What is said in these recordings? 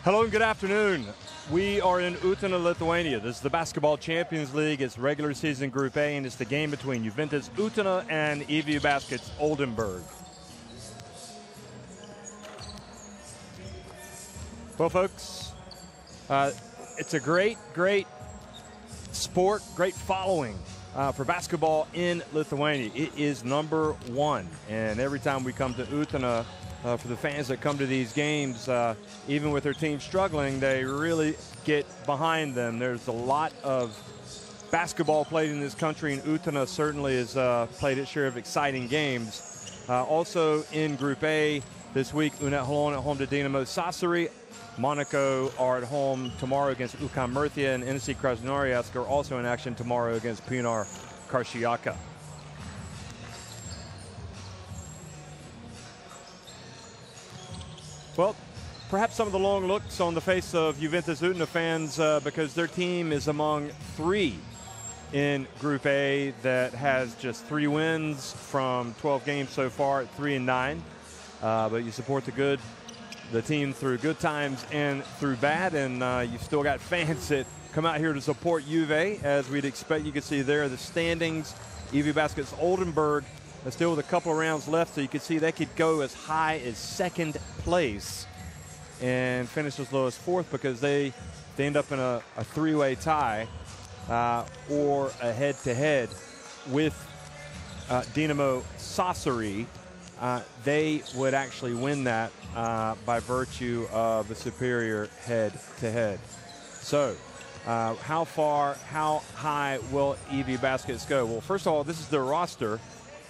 Hello and good afternoon. We are in Utena, Lithuania. This is the Basketball Champions League. It's regular season Group A, and it's the game between Juventus Utena and EWE Baskets Oldenburg. Well, folks, it's a great sport, great following for basketball in Lithuania. It is #1, and every time we come to Utena, for the fans that come to these games, even with their team struggling, they really get behind them. There's a lot of basketball played in this country, and Utena certainly has played its share of exciting games. Also in Group A this week, Unet Holon at home to Dinamo Sassari. Monaco are at home tomorrow against UKAM Murcia, and NSC Krasnoyarsk are also in action tomorrow against Pinar Karšiaка. Well, perhaps some of the long looks on the face of Juventus Utena fans because their team is among 3 in Group A that has just 3 wins from 12 games so far at 3-9. But you support the team through good times and through bad, and you've still got fans that come out here to support Juve, as we'd expect. You can see there the standings. EWE Baskets Oldenburg still with a couple of rounds left, so you can see they could go as high as 2nd place and finish as low as 4th because they end up in a 3-way tie or a head-to-head with Dinamo Sassari. They would actually win that by virtue of a superior head-to-head. So how high will EWE Baskets go? Well, first of all, this is their roster.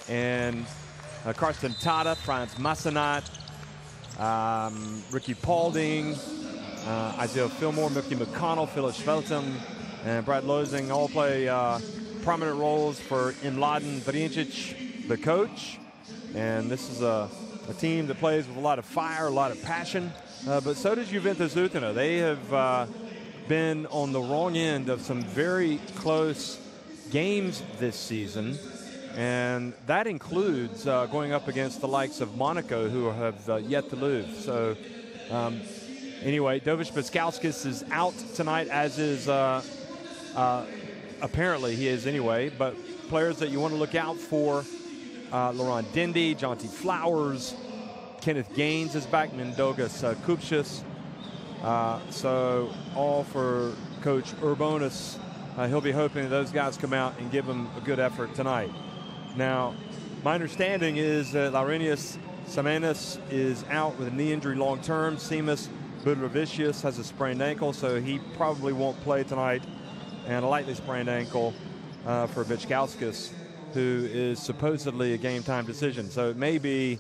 And Karsten Tata, Franz Massenat, Ricky Paulding, Isaiah Fillmore, Mickey McConnell, Philip Schvelten, and Brad Losing all play prominent roles for Mladen Vrincic, the coach. And this is a team that plays with a lot of fire, a lot of passion. But so does Juventus Utena. They have been on the wrong end of some very close games this season. And that includes going up against the likes of Monaco, who have yet to lose. So anyway, Dovis Paskauskas is out tonight, as is apparently he is anyway. But players that you want to look out for, Laurent Dindy, Jonty Flowers, Kenneth Gaines is back, Mindaugas Kupchas. So all for Coach Urbonis. He'll be hoping those guys come out and give them a good effort tonight. Now, my understanding is that Laurenius Samanis is out with a knee injury long-term. Seamus Budravicius has a sprained ankle, so he probably won't play tonight. And a lightly sprained ankle for Vichkauskas, who is supposedly a game-time decision. So it may be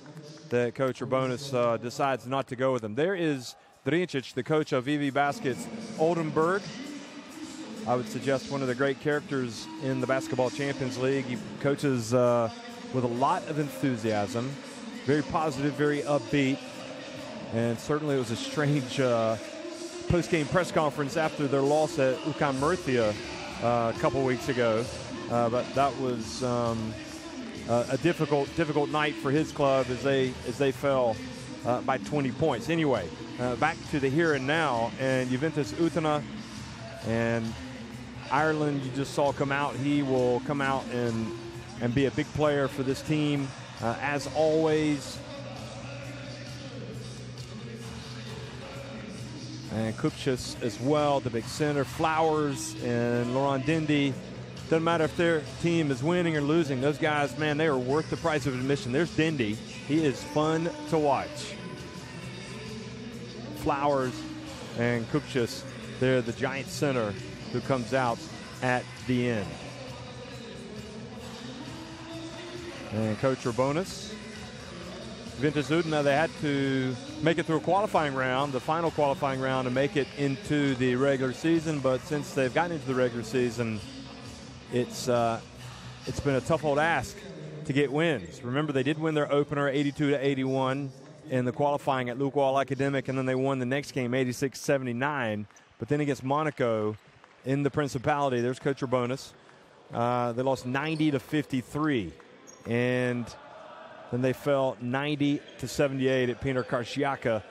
that Coach Urbonis decides not to go with him. There is Drincic, the coach of EWE Baskets Oldenburg. I would suggest one of the great characters in the Basketball Champions League. He coaches with a lot of enthusiasm, very positive, very upbeat, and certainly it was a strange post-game press conference after their loss at UKAM Murcia a couple weeks ago. But that was a difficult night for his club as they fell by 20 points. Anyway, back to the here and now, and Juventus Utena and Ireland, you just saw come out. He will come out and be a big player for this team, as always. And Kupchas as well, the big center. Flowers and Laurent Dindy. Doesn't matter if their team is winning or losing. Those guys, man, they are worth the price of admission. There's Dindy. He is fun to watch. Flowers and Kupchas, they're the giant center who comes out at the end. And Coach Urbonis, Juventus Utena, they had to make it through a qualifying round, the final qualifying round, to make it into the regular season. But since they've gotten into the regular season, it's been a tough old ask to get wins. Remember, they did win their opener 82-81 in the qualifying at Lukwal Academic, and then they won the next game 86-79. But then against Monaco in the Principality, there's Coach Urbonis. They lost 90-53, and then they fell 90-78 at Pinar Karšiaка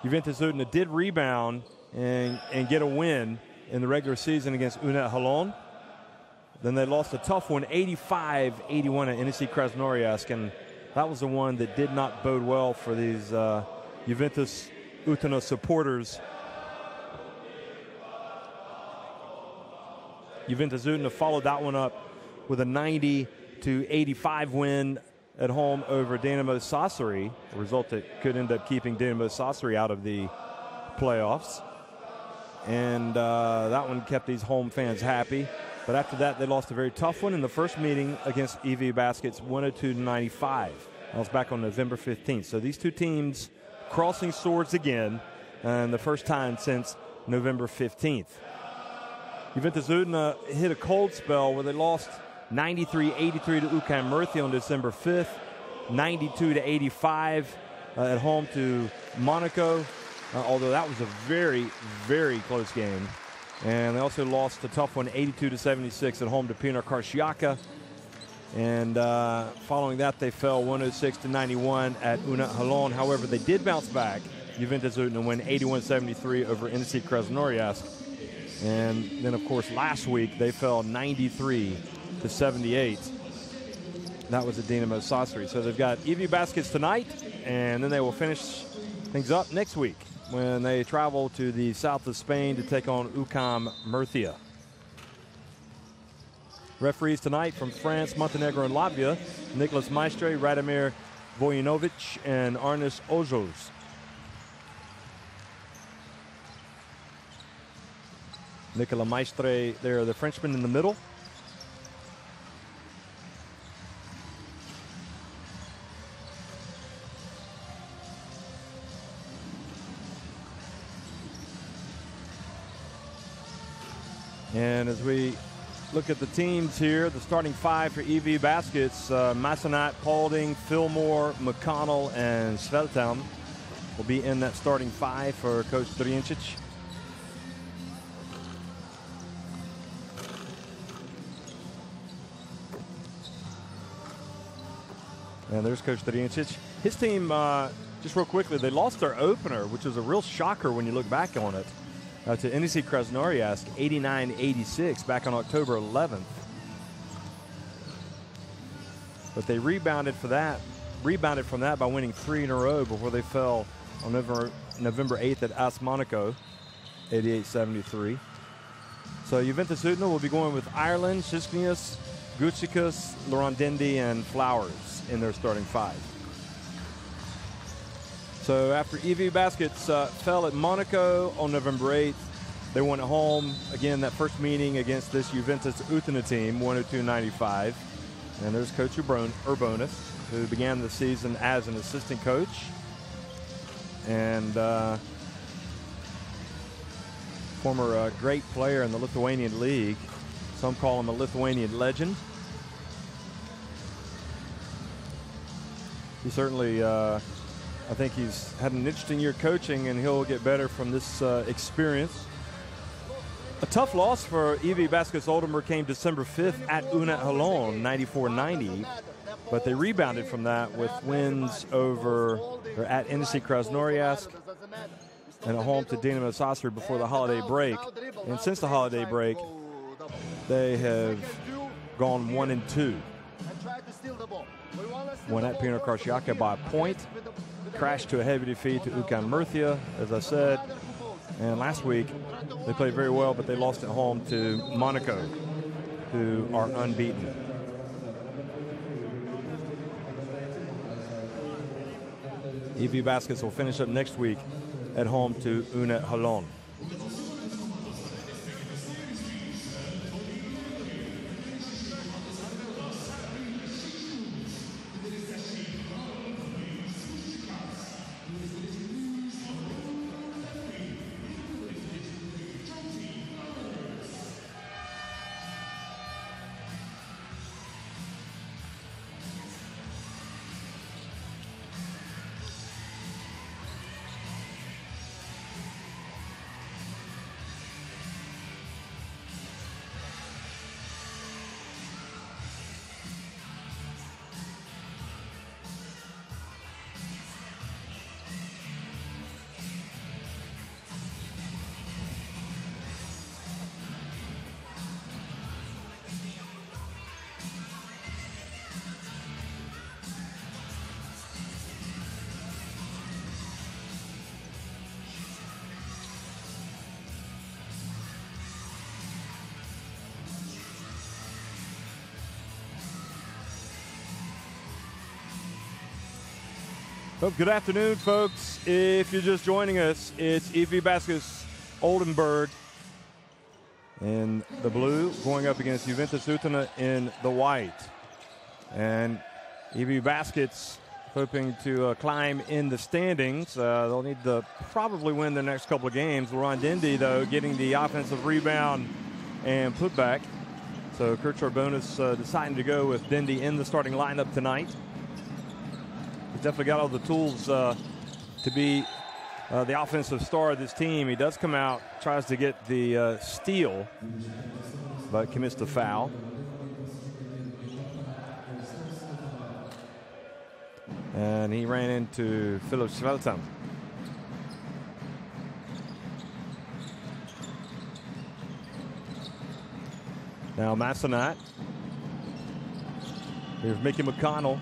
Juventus Utena did rebound and get a win in the regular season against Unet Holon. Then they lost a tough one, 85-81 at NEC Krasnoyarsk, and that was the one that did not bode well for these Juventus Utena supporters. Juventus Utena followed that one up with a 90-85 win at home over Dynamo Sassari, a result that could end up keeping Dynamo Sassari out of the playoffs. And that one kept these home fans happy. But after that, they lost a very tough one in the first meeting against EWE Baskets, 102-95. That was back on November 15th. So these two teams crossing swords again, and the first time since November 15th. Juventus Utena hit a cold spell where they lost 93-83 to UCAM Murcia on December 5th, 92-85 at home to Monaco, although that was a very, very close game. And they also lost a tough one, 82-76 at home to Pinar Karšiaka. And following that, they fell 106-91 at Unet Holon. However, they did bounce back. Juventus Utena win 81-73 over NEC Krasnoyarsk. And then, of course, last week, they fell 93-78. That was at Dynamo Sassari. So they've got EWE Baskets tonight, and then they will finish things up next week when they travel to the south of Spain to take on UCAM Murcia. Referees tonight from France, Montenegro, and Latvia: Nicholas Maestre, Radomir Vojinovic, and Arnis Ojos. Nicolas Maestre there, the Frenchman in the middle. And as we look at the teams here, the starting five for EWE Baskets, Massenat, Paulding, Fillmore, McConnell, and Sveltam will be in that starting five for Coach Drincic. And there's Coach Drincic. His team, just real quickly, they lost their opener, which was a real shocker when you look back on it, to NEC Krasnoyarsk, 89-86, back on October 11th. But they rebounded from that by winning 3 in a row before they fell on November 8th at AS Monaco, 88-73. So Juventus Utena will be going with Ireland, Shisknius, Gutsikas, Laurent Dendy, and Flowers in their starting five. So after EWE Baskets fell at Monaco on November 8th, they went home. Again, that first meeting against this Juventus Utena team, 102-95. And there's Coach Urbonis, who began the season as an assistant coach. And former great player in the Lithuanian League. Some call him a Lithuanian legend. He certainly, I think he's had an interesting year coaching, and he'll get better from this experience. A tough loss for EWE Baskets Oldenburg came December 5th at Unet Holon, 94-90, but they rebounded from that with wins at NEC Krasnoyarsk and at home to Dynamo Sassari before the holiday break. And since the holiday break, they have gone 1-2. Won at Pinar Karšiaka by a point. Crashed to a heavy defeat to UCAM Murcia, as I said. And last week, they played very well, but they lost at home to Monaco, who are unbeaten. EWE Baskets will finish up next week at home to Unet Holon. Well, good afternoon, folks. If you're just joining us, it's EWE Baskets Oldenburg in the blue going up against Juventus Utena in the white. And EWE Baskets hoping to climb in the standings. They'll need to probably win their next couple of games. Laurent Dindy, though, getting the offensive rebound and putback. So Kurt Charbonnis deciding to go with Dindy in the starting lineup tonight. He's definitely got all the tools to be the offensive star of this team. He does come out, tries to get the steal, but commits the foul. And he ran into Philip Schveltam. Now Massenat. Here's Mickey McConnell.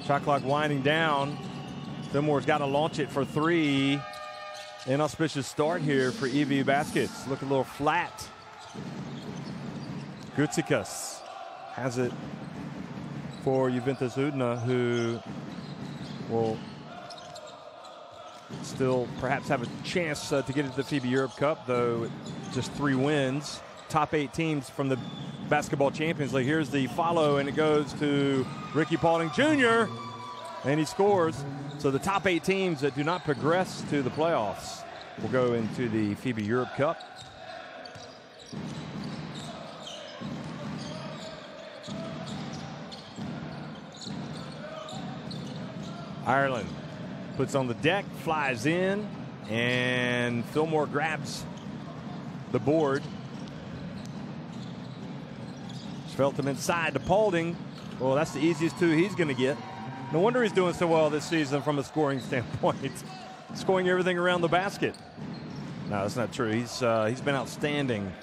Shot clock winding down. Fillmore's got to launch it for three. Inauspicious start here for EWE Baskets. Look a little flat. Gutsikas has it for Juventus Utena, who will still perhaps have a chance to get into the FIBA Europe Cup, though just 3 wins. Top 8 teams from the Basketball Champions League. Here's the follow, and it goes to Ricky Paulding Jr., and he scores. So the top 8 teams that do not progress to the playoffs will go into the FIBA Europe Cup. Ireland puts on the deck, flies in, and Fillmore grabs the board. Schveltam inside to Paulding. Well, that's the easiest 2 he's going to get. No wonder he's doing so well this season from a scoring standpoint. Scoring everything around the basket. No, that's not true. He's been outstanding.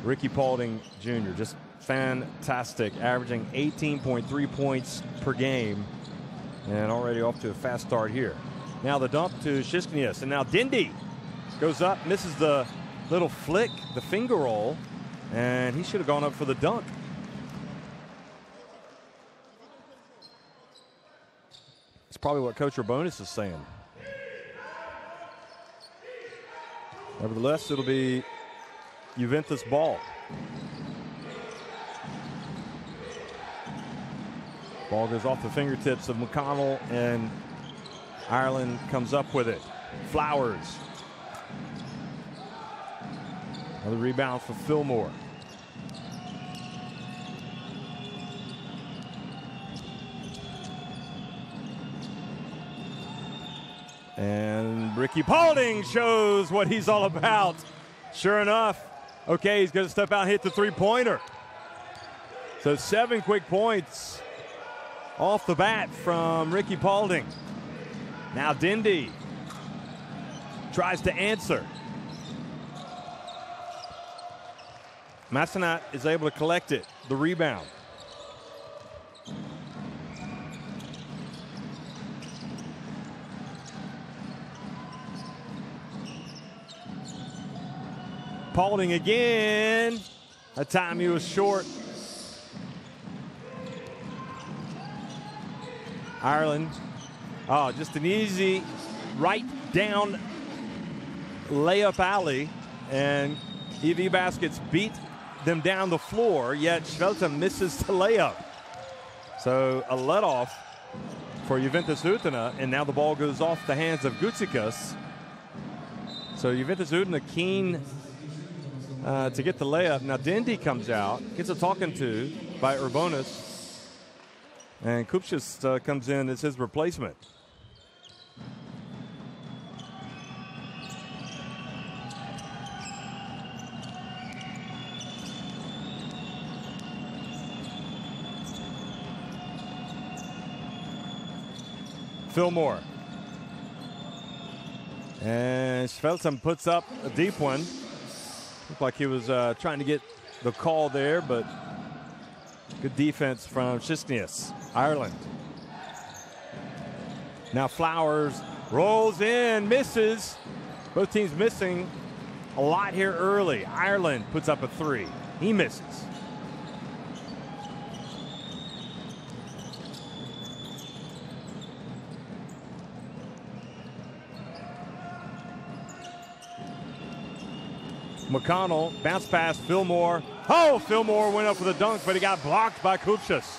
Ricky Paulding Jr., just fantastic, averaging 18.3 points per game, and already off to a fast start here. Now the dump to Shisknius, and now Dindy goes up, misses the little flick, the finger roll, and he should have gone up for the dunk. It's probably what Coach Charbonnis is saying. Nevertheless, it'll be Juventus ball. Ball goes off the fingertips of McConnell, and Ireland comes up with it. Flowers. Another rebound for Fillmore. And Ricky Paulding shows what he's all about. Sure enough, okay, he's going to step out and hit the three-pointer. So 7 quick points off the bat from Ricky Paulding. Now Dindy tries to answer. Massenat is able to collect it, the rebound. Paulding again. That time he was short. Ireland. Oh, just an easy right down layup alley. And EWE Baskets beat them down the floor, yet Schveltam misses the layup. So a let-off for Juventus Utena, and now the ball goes off the hands of Gutsikas. So Juventus Utena keen to get the layup. Now Dindy comes out, gets a talking to by Urbonis, and Kupchis comes in as his replacement. Fillmore. And Schveltam puts up a deep one. Looked like he was trying to get the call there, but good defense from Shisknius. Ireland. Now Flowers rolls in, misses. Both teams missing a lot here early. Ireland puts up a 3. He misses. McConnell, bounce pass, Fillmore. Oh, Fillmore went up for the dunk, but he got blocked by Kupchas.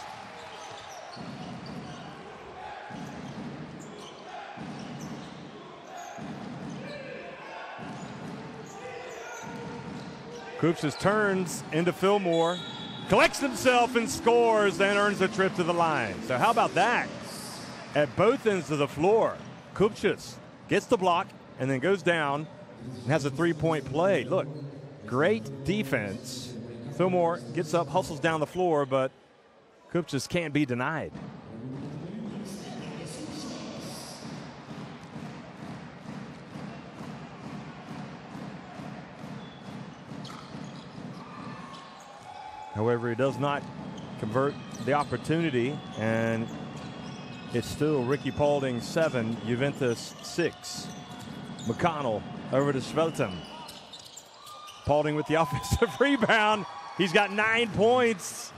Kupchas turns into Fillmore, collects himself and scores, then earns a trip to the line. So how about that? At both ends of the floor, Kupchas gets the block and then goes down and has a three-point play. Look, great defense. Fillmore gets up, hustles down the floor, but Kupchas can't be denied. However, he does not convert the opportunity, and it's still Ricky Paulding 7, Juventus 6. McConnell over to Sveltem. Paulding with the offensive rebound. He's got 9 points.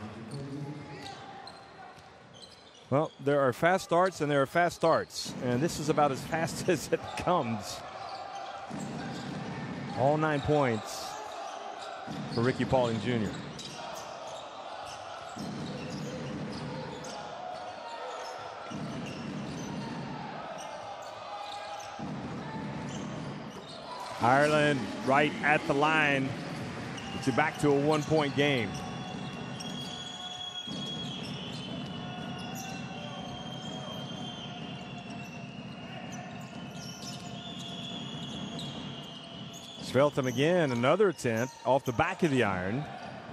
Well, there are fast starts and there are fast starts, and this is about as fast as it comes. All 9 points for Ricky Paulding Jr. Ireland right at the line. It's back to a 1-point game. Sveltem again, another attempt off the back of the iron.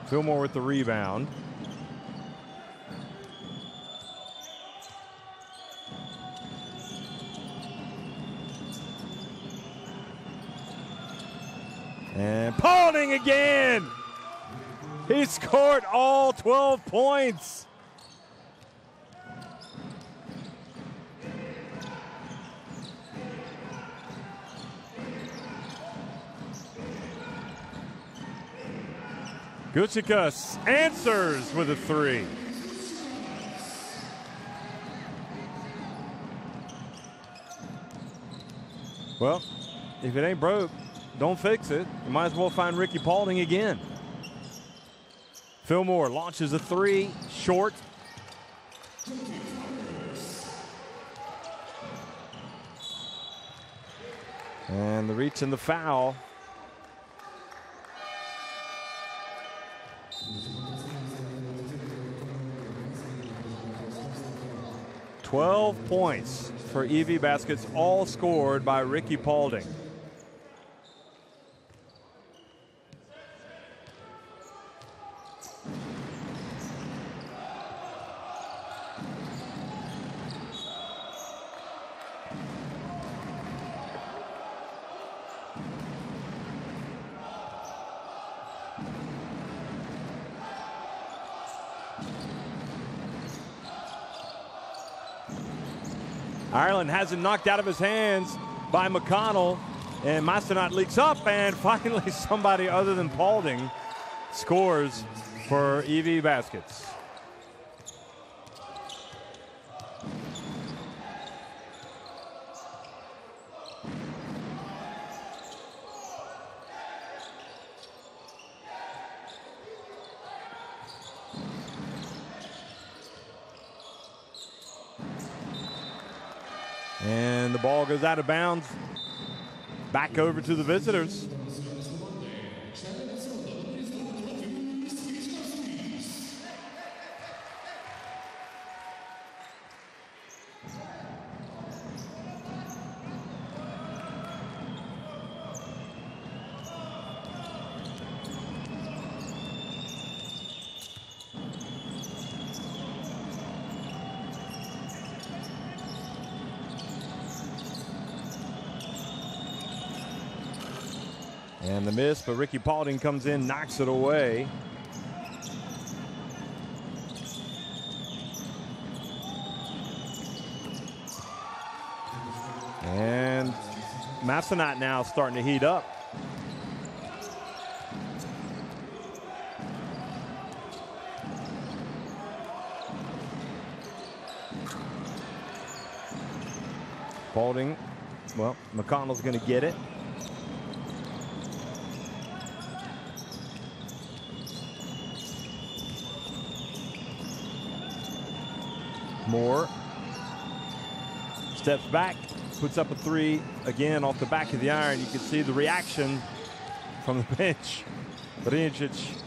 Fillmore with the rebound. And Paulding again. He scored all 12 points. Gucikas answers with a 3. Well, if it ain't broke, don't fix it. You might as well find Ricky Paulding again. Fillmore launches a 3, short. And the reach and the foul. $12 points for EWE baskets, all scored by Ricky Paulding. Ireland has it knocked out of his hands by McConnell, and Massenat leaks up, and finally somebody other than Paulding scores for EWE baskets. And the ball goes out of bounds, back over to the visitors. And the miss, but Ricky Paulding comes in, knocks it away. And Massenat now starting to heat up. Paulding, well, McConnell's going to get it. Moore steps back, puts up a three again off the back of the iron. You can see the reaction from the bench. Briničić.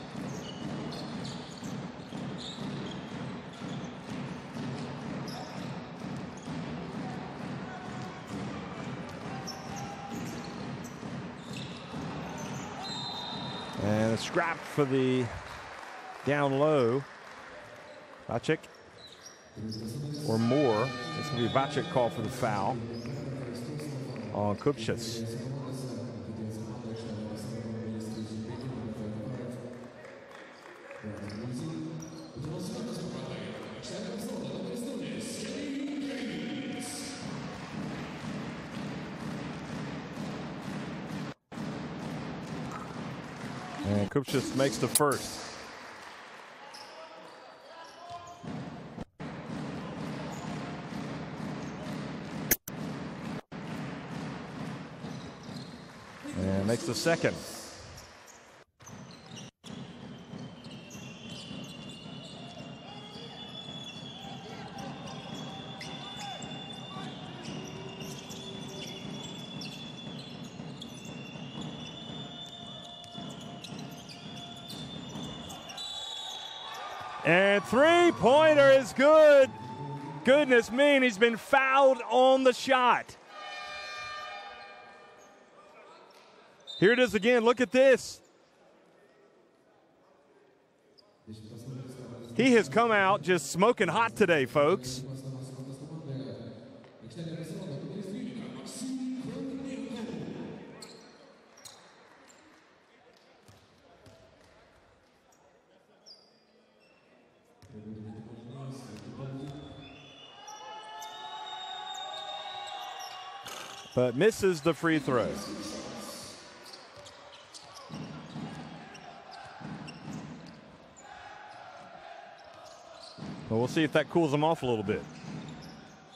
And a scrap for the down low. Vacek or Moore. This will be Vacek call for the foul on Kupchus. And Kupchus makes the first. And makes the second. And three-pointer is good. Goodness me, he's been fouled on the shot. Here it is again. Look at this. He has come out just smoking hot today, folks. But misses the free throw. Well, we'll see if that cools him off a little bit.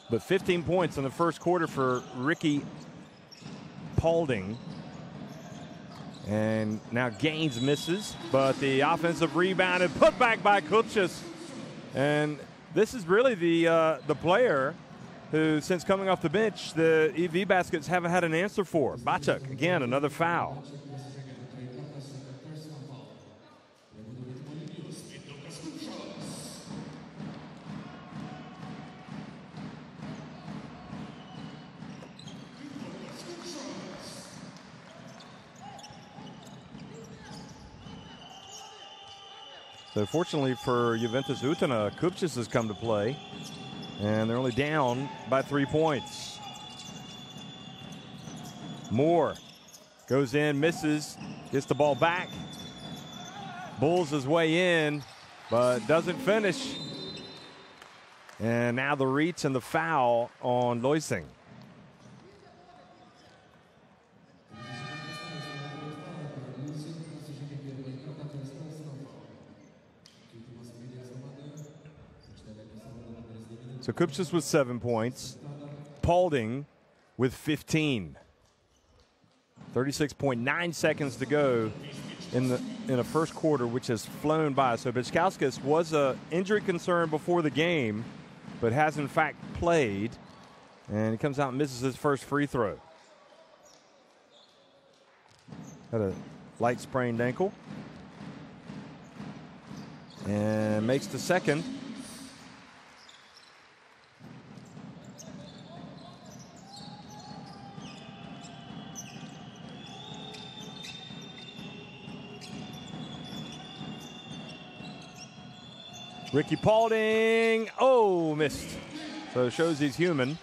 But 15 points in the first quarter for Ricky Paulding. And now Gaines misses, but the offensive rebound and put back by Kupchus. And this is really the player who, since coming off the bench, the EWE baskets haven't had an answer for. Vacek, again, another foul. So fortunately for Juventus Utena, Kupchus has come to play, and they're only down by 3 points. Moore goes in, misses, gets the ball back, bulls his way in, but doesn't finish. And now the reach and the foul on Loising. So Kupchus with 7 points, Paulding with 15. 36.9 seconds to go in a first quarter, which has flown by. So Bičkauskas was an injury concern before the game, but has in fact played. And he comes out and misses his first free throw. Had a light sprained ankle. And makes the second. Ricky Paulding, oh, missed. So it shows he's human.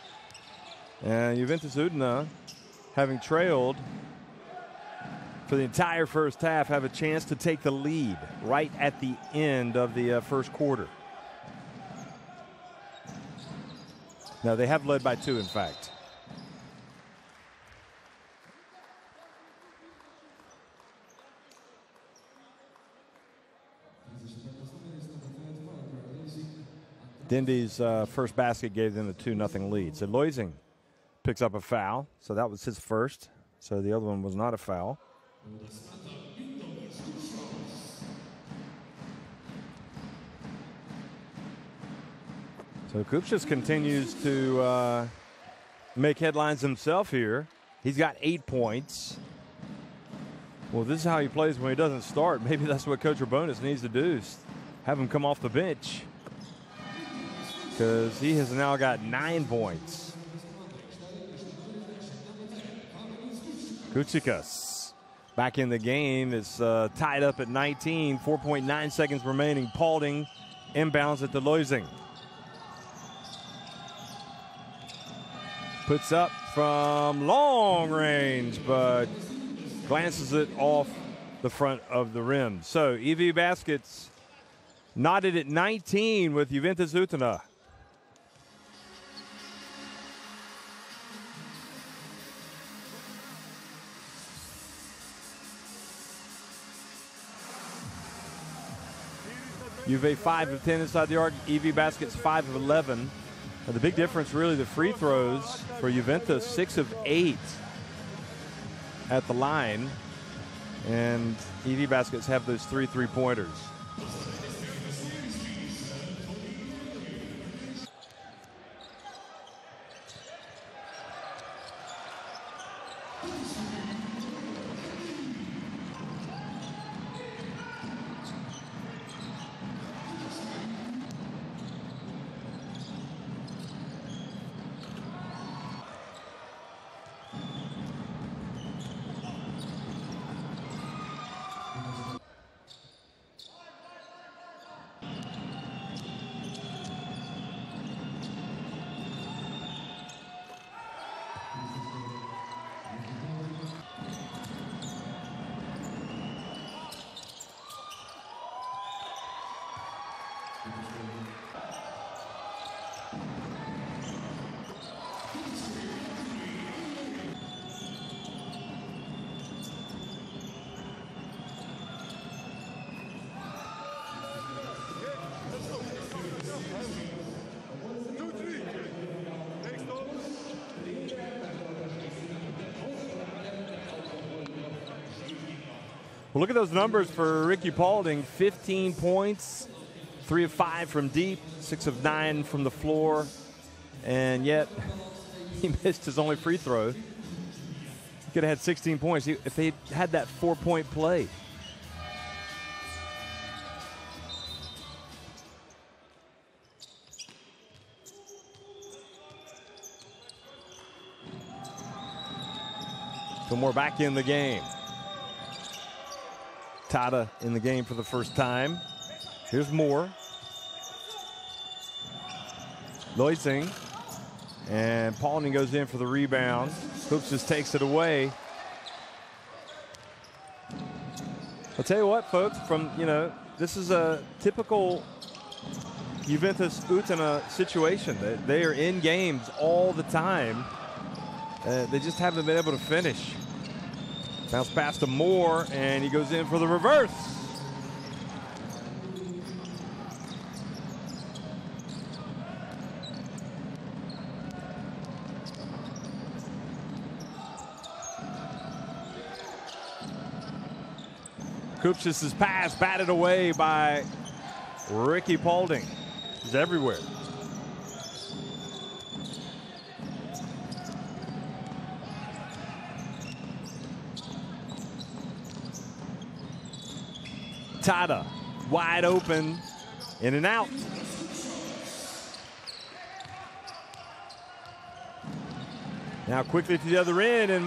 And Juventus Utena, having trailed for the entire first half, have a chance to take the lead right at the end of the first quarter. Now, they have led by 2, in fact. Dindy's first basket gave them a 2-0 lead. So Loising picks up a foul. So that was his first. So the other one was not a foul. So Kupchas continues to make headlines himself here. He's got 8 points. Well, this is how he plays when he doesn't start. Maybe that's what Coach Urbonis needs to do, is have him come off the bench, because he has now got 9 points. Kuchikas back in the game. Is tied up at 19, 4.9 seconds remaining. Paulding inbounds at the Loising. Puts up from long range, but glances it off the front of the rim. So EWE baskets knotted at 19 with Juventus Utena. Juve 5 of 10 inside the arc. EWE baskets 5 of 11. The big difference, really, the free throws for Juventus, 6 of 8 at the line. And EWE baskets have those 3 3-pointers. Well, look at those numbers for Ricky Paulding. 15 points, 3 of 5 from deep, 6 of 9 from the floor, and yet he missed his only free throw. He could have had 16 points if they had that 4-point play. So more back in the game. Tada in the game for the first time. Here's Moore. Loising. And Paulding goes in for the rebound. Hoops just takes it away. I'll tell you what, folks, this is a typical Juventus Utena situation. They are in games all the time. They just haven't been able to finish. Bounce pass to Moore, and he goes in for the reverse. Kupchas' pass batted away by Ricky Paulding. He's everywhere. Tada, wide open, in and out. Now quickly to the other end, and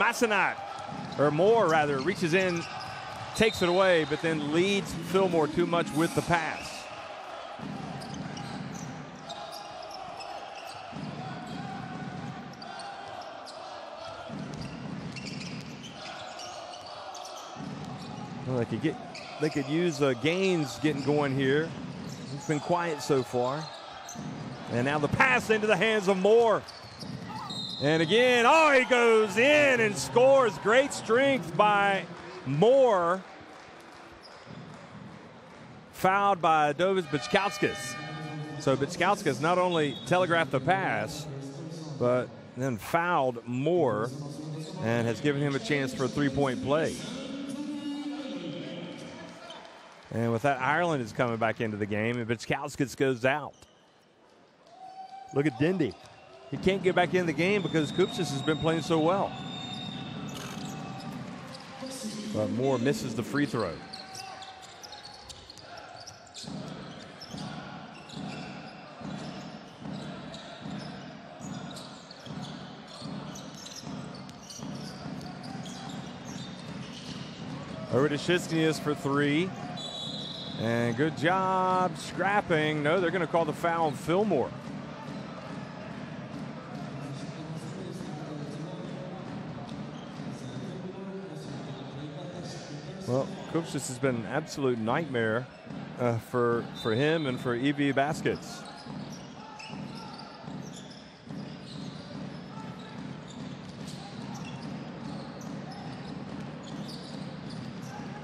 Moore reaches in, takes it away, but then leads Fillmore too much with the pass. Well, they could use Gaines getting going here. He's been quiet so far. And now the pass into the hands of Moore. And again, he goes in and scores. Great strength by Moore. Fouled by Dovis Bičkauskas. So Bičkauskas not only telegraphed the pass, but then fouled Moore and has given him a chance for a 3-point play. And with that, Ireland is coming back into the game, and Bičkauskas goes out. Look at Dindy. He can't get back in the game because Kupchis has been playing so well. But Moore misses the free throw. Over to Shiskinius for three. And good job scrapping. No, they're going to call the foul on Fillmore. Well, Kupchis has been an absolute nightmare for him and for EWE Baskets.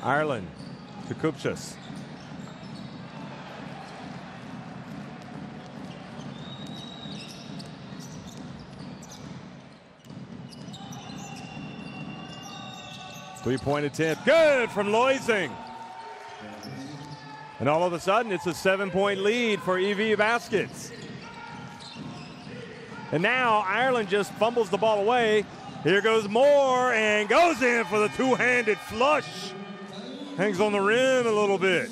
Ireland to Kupchis. Three-point attempt, good from Loising. And all of a sudden, it's a 7-point lead for EWE Baskets. And now Ireland just fumbles the ball away. Here goes Moore and goes in for the two-handed flush. Hangs on the rim a little bit.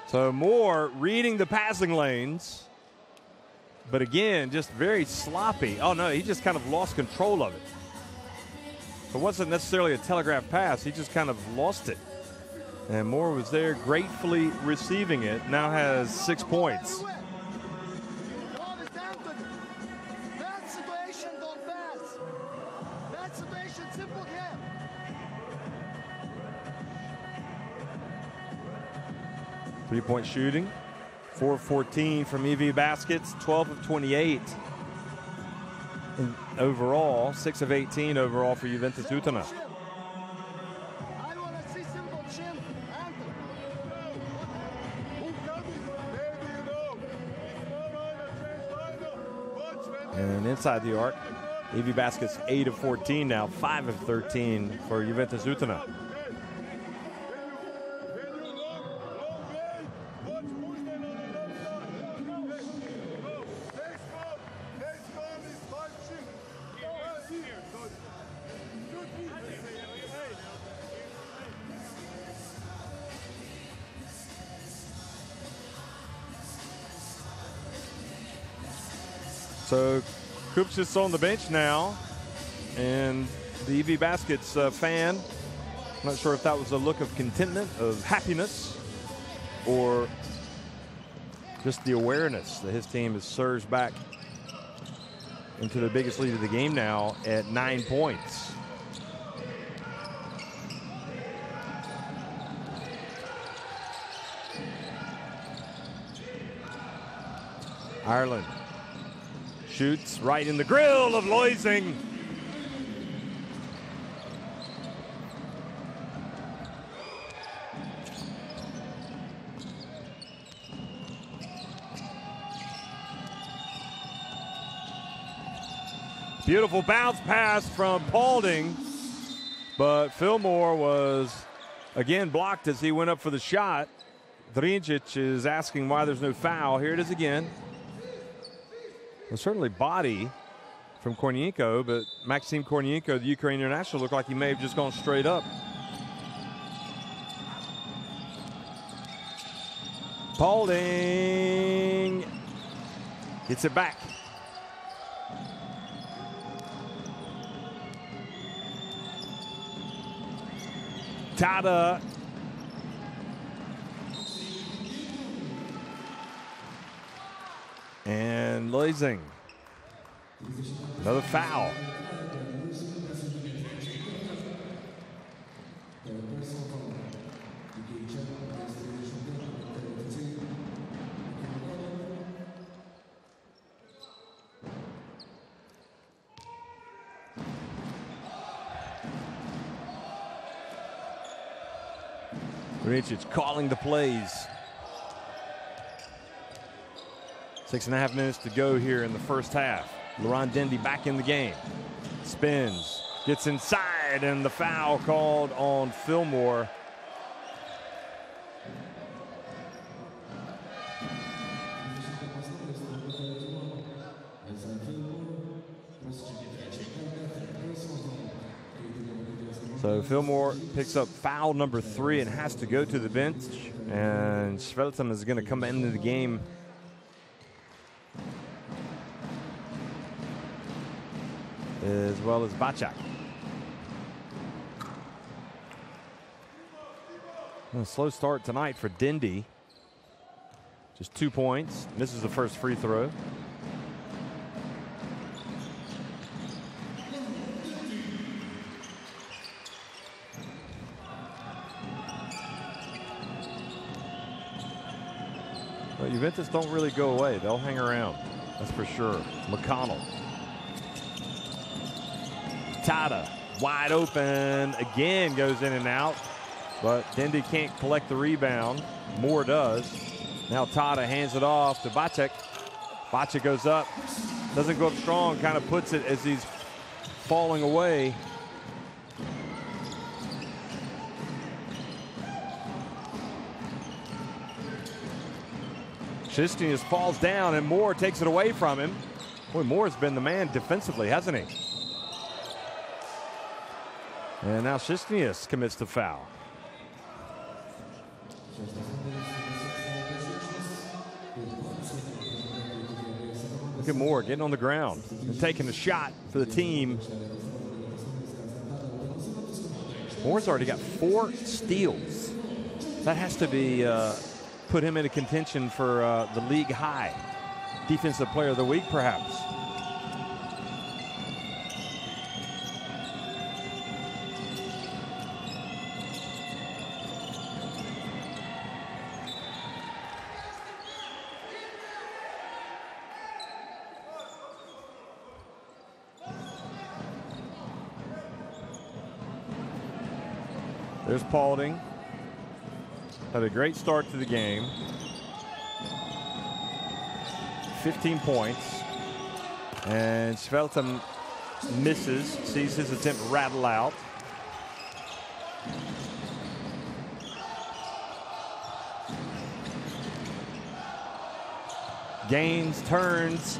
So Moore reading the passing lanes. But again, just very sloppy. Oh, no, he just kind of lost control of it. It wasn't necessarily a telegraph pass. He just kind of lost it. And Moore was there gratefully receiving it. Now has 6 points. That situation, don't pass. That situation, simple game. Three-point shooting. 4 of 14 from EWE Baskets, 12 of 28 overall, 6 of 18 overall for Juventus Utena. I want to see simple chin. And inside the arc, EWE Baskets 8 of 14 now, 5 of 13 for Juventus Utena. So Kupchis on the bench now, and the EWE Baskets fan, I'm not sure if that was a look of contentment, of happiness, or just the awareness that his team has surged back into the biggest lead of the game now at 9 points. Ireland shoots right in the grill of Loising. Beautiful bounce pass from Paulding, but Fillmore was again blocked as he went up for the shot. Drinčić is asking why there's no foul. Here it is again. Well, certainly body from Kornienko, but Maxim Kornienko, the Ukrainian international, looked like he may have just gone straight up. Paulding gets it back. Tada. And Loising. Another foul. Drinčić calling the plays. 6.5 minutes to go here in the first half. Laurent Dindy back in the game. Spins, gets inside, and the foul called on Fillmore. So Fillmore picks up foul number 3 and has to go to the bench. And Sveltem is going to come into the game as well as Bacak. A slow start tonight for Dindy. Just 2 points. Misses the first free throw. But Juventus don't really go away. They'll hang around. That's for sure. McConnell. Tada, wide open. Again goes in and out. But Dindy can't collect the rebound. Moore does. Now Tada hands it off to Bacak. Bacak goes up. Doesn't go up strong. Kind of puts it as he's falling away. Shistinius falls down and Moore takes it away from him. Boy, Moore's been the man defensively, hasn't he? And now Shistinius commits the foul. Look at Moore getting on the ground and taking a shot for the team. Moore's already got 4 steals. That has to be put him into contention for the league high. Defensive player of the week, perhaps. There's Paulding. Had a great start to the game. 15 points. And Sveltem misses, sees his attempt rattle out. Gaines turns.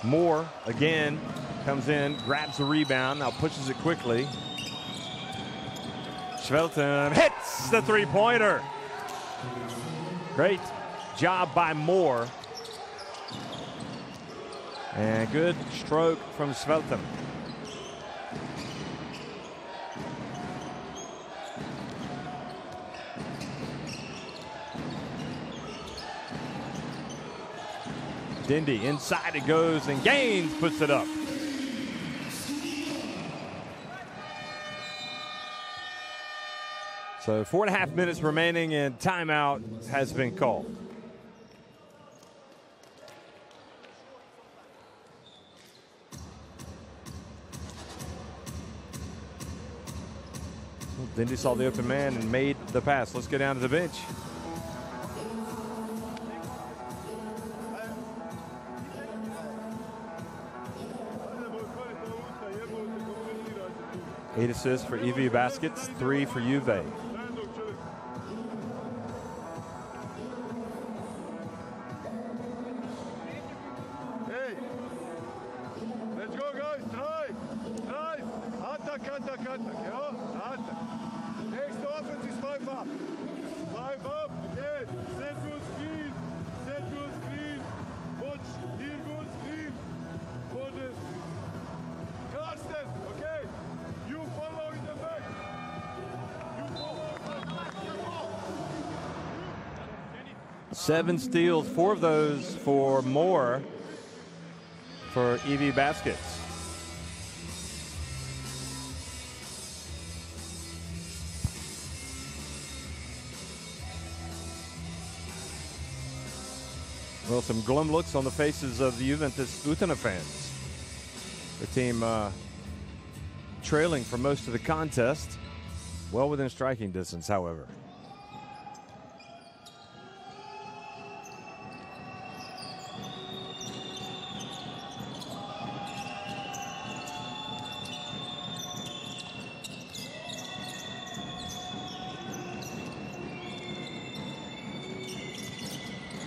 Moore again comes in, grabs the rebound, now pushes it quickly. Sveltem hits the three-pointer. Great job by Moore. And good stroke from Sveltem. Dindy inside it goes, and Gaines puts it up. So 4.5 minutes remaining, and timeout has been called. Dindy saw the open man and made the pass. Let's go down to the bench. Eight assists for EWE baskets, 3 for Juve. Seven steals, 4 of those for Moore for EWE baskets. Well, some glum looks on the faces of the Juventus Utena fans. The team trailing for most of the contest, well within striking distance, however.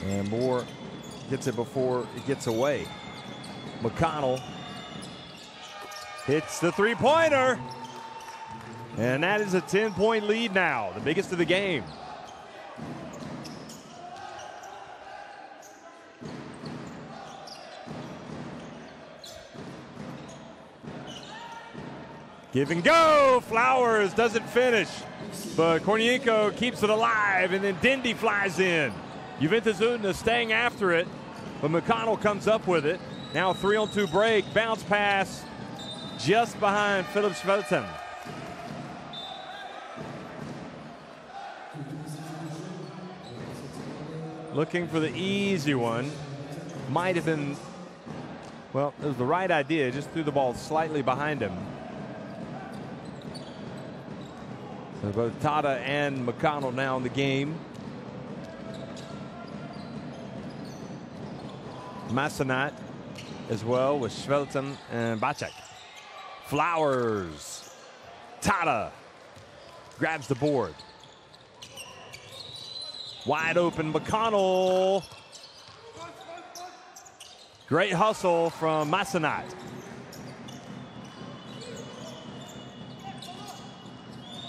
And Moore gets it before it gets away. McConnell hits the three-pointer. And that is a 10-point lead now, the biggest of the game. Give and go. Flowers doesn't finish, but Kornienko keeps it alive, and then Dindy flies in. Juventus Utena staying after it, but McConnell comes up with it. Now 3-on-2 break, bounce pass just behind Philip Svelten. Looking for the easy one. Might have been, well, it was the right idea. Just threw the ball slightly behind him. So both Tata and McConnell now in the game. Massenat as well with Svelten and Bacek. Flowers. Tata grabs the board. Wide open McConnell. Great hustle from Massenat.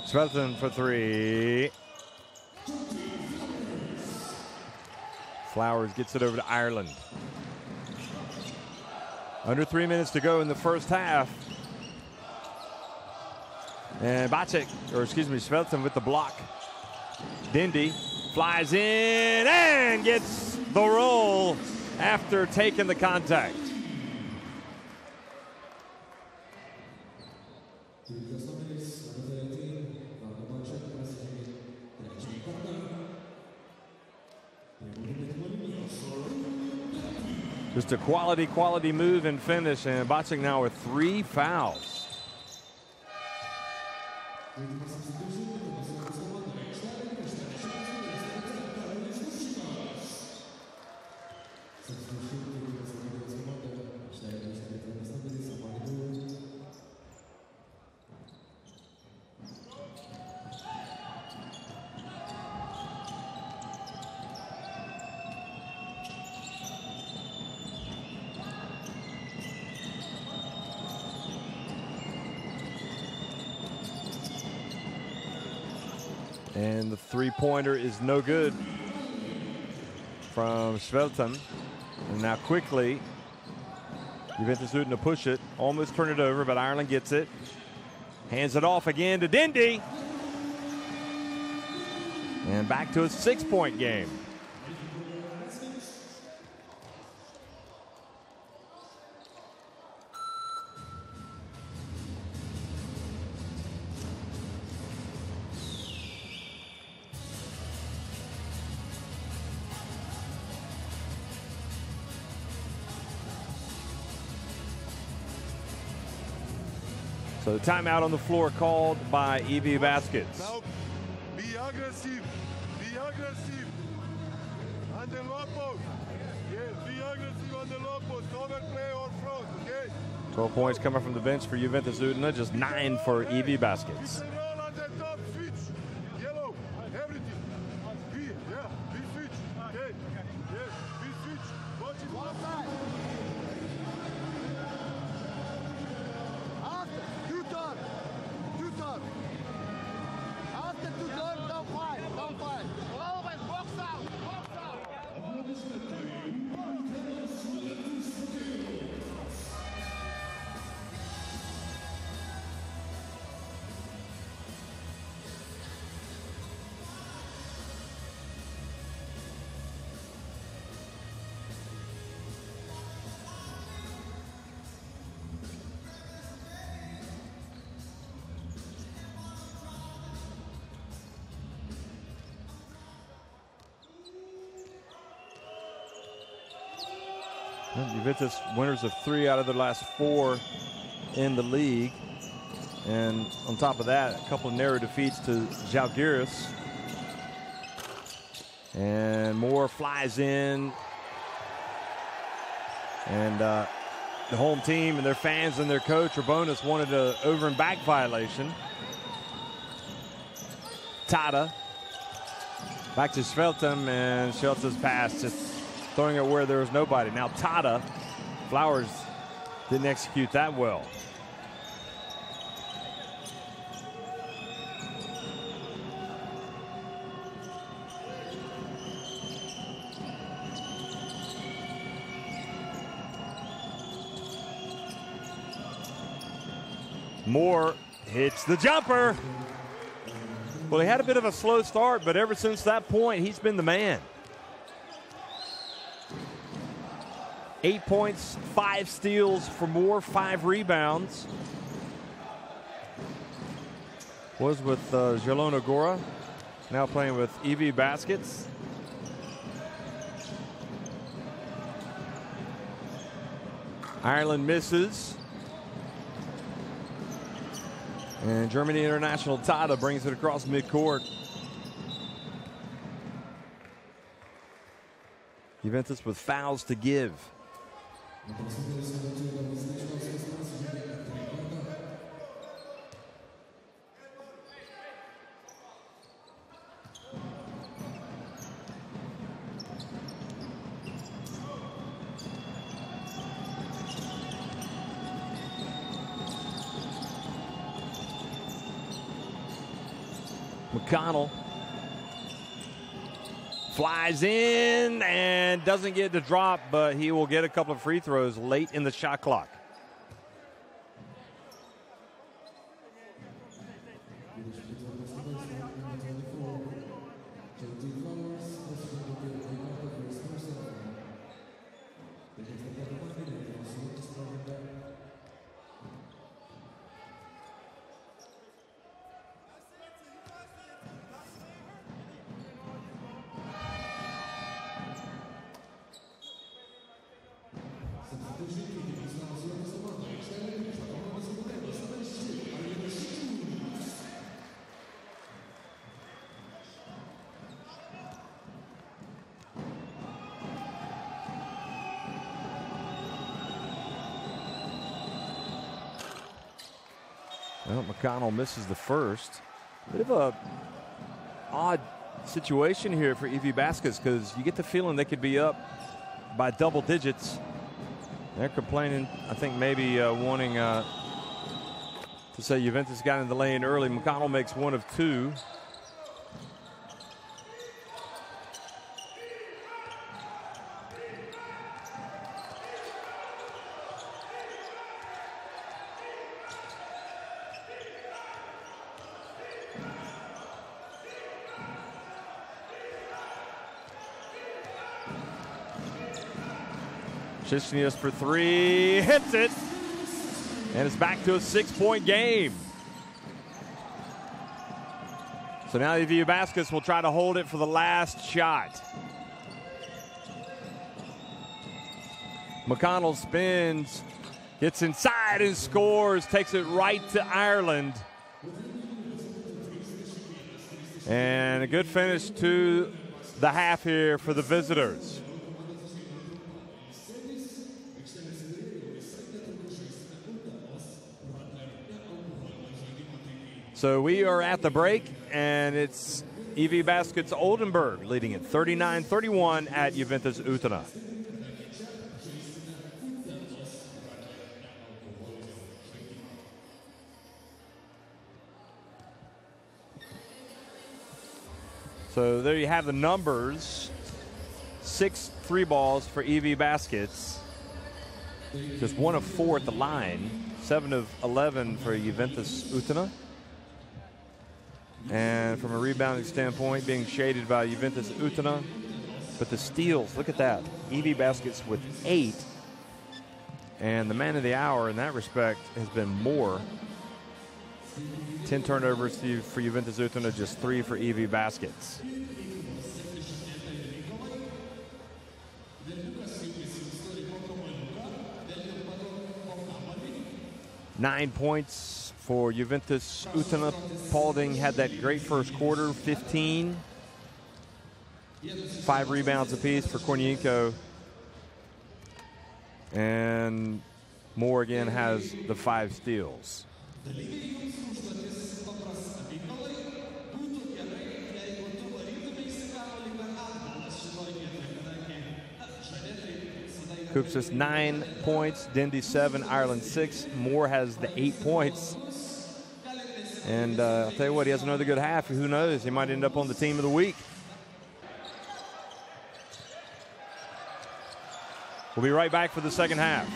Svelten for three. Flowers gets it over to Ireland. Under 3 minutes to go in the first half. And Bacek, or excuse me, Svelten with the block. Dindy flies in and gets the roll after taking the contact. Just a quality move and finish, and Bacek now with 3 fouls. And the three-pointer is no good from Svelten. And now quickly, Juventus Utena push it, almost turn it over, but Ireland gets it. Hands it off again to Dindy. And back to a 6-point game. So the timeout on the floor called by EWE Baskets. Now, be aggressive. Be aggressive. On the low post. Yes, be aggressive on the low post. Overplay or front, okay? 12 points coming from the bench for Juventus Utena, just 9 for EWE Baskets. Roll on the top, switch. Yellow, everything. Be switch. Okay. Yes, be switch. Watch it. One side. After, two turn. After two turn, don't fight. Always box out. Juventus winners of 3 out of their last 4 in the league. And on top of that, a couple of narrow defeats to Žalgiris. And Moore flies in. And the home team and their fans and their coach, Rabonis, wanted an over and back violation. Tata back to Svelten, and Svelten's pass just throwing it where there was nobody. Now Tata, Flowers didn't execute that well. Moore hits the jumper. Well, he had a bit of a slow start, but ever since that point, he's been the man. 8 points, 5 steals for Moore, 5 rebounds. Was with Jelona Gora, now playing with EWE Baskets. Ireland misses. And Germany international Tada brings it across midcourt. Juventus with fouls to give. McConnell flies in and doesn't get the drop, but he will get a couple of free throws late in the shot clock. Well, McConnell misses the first. Bit of a odd situation here for EWE Baskets because you get the feeling they could be up by double digits. They're complaining, I think maybe wanting to say Juventus got in the lane early. McConnell makes 1 of 2. Chisnius for 3, hits it, and it's back to a 6-point game. So now EWE Baskets will try to hold it for the last shot. McConnell spins, gets inside and scores, takes it right to Ireland. And a good finish to the half here for the visitors. So we are at the break, and it's EWE Baskets Oldenburg leading it 39-31 at Juventus Utena. So there you have the numbers. 6 3 balls for EWE Baskets. Just 1 of 4 at the line. 7 of 11 for Juventus Utena. And from a rebounding standpoint, being shaded by Juventus Utena. But the steals, look at that. EWE Baskets with 8. And the man of the hour in that respect has been Moore. 10 turnovers for Juventus Utena, just 3 for EWE Baskets. Nine points for Juventus Utena. Paulding had that great first quarter, 15. 5 rebounds apiece for Kornienko. And Moore again has the 5 steals. Kupsis 9 points, Dindy 7, Ireland 6. Moore has the 8 points. And I'll tell you what, he has another good half. Who knows? He might end up on the team of the week. We'll be right back for the second half.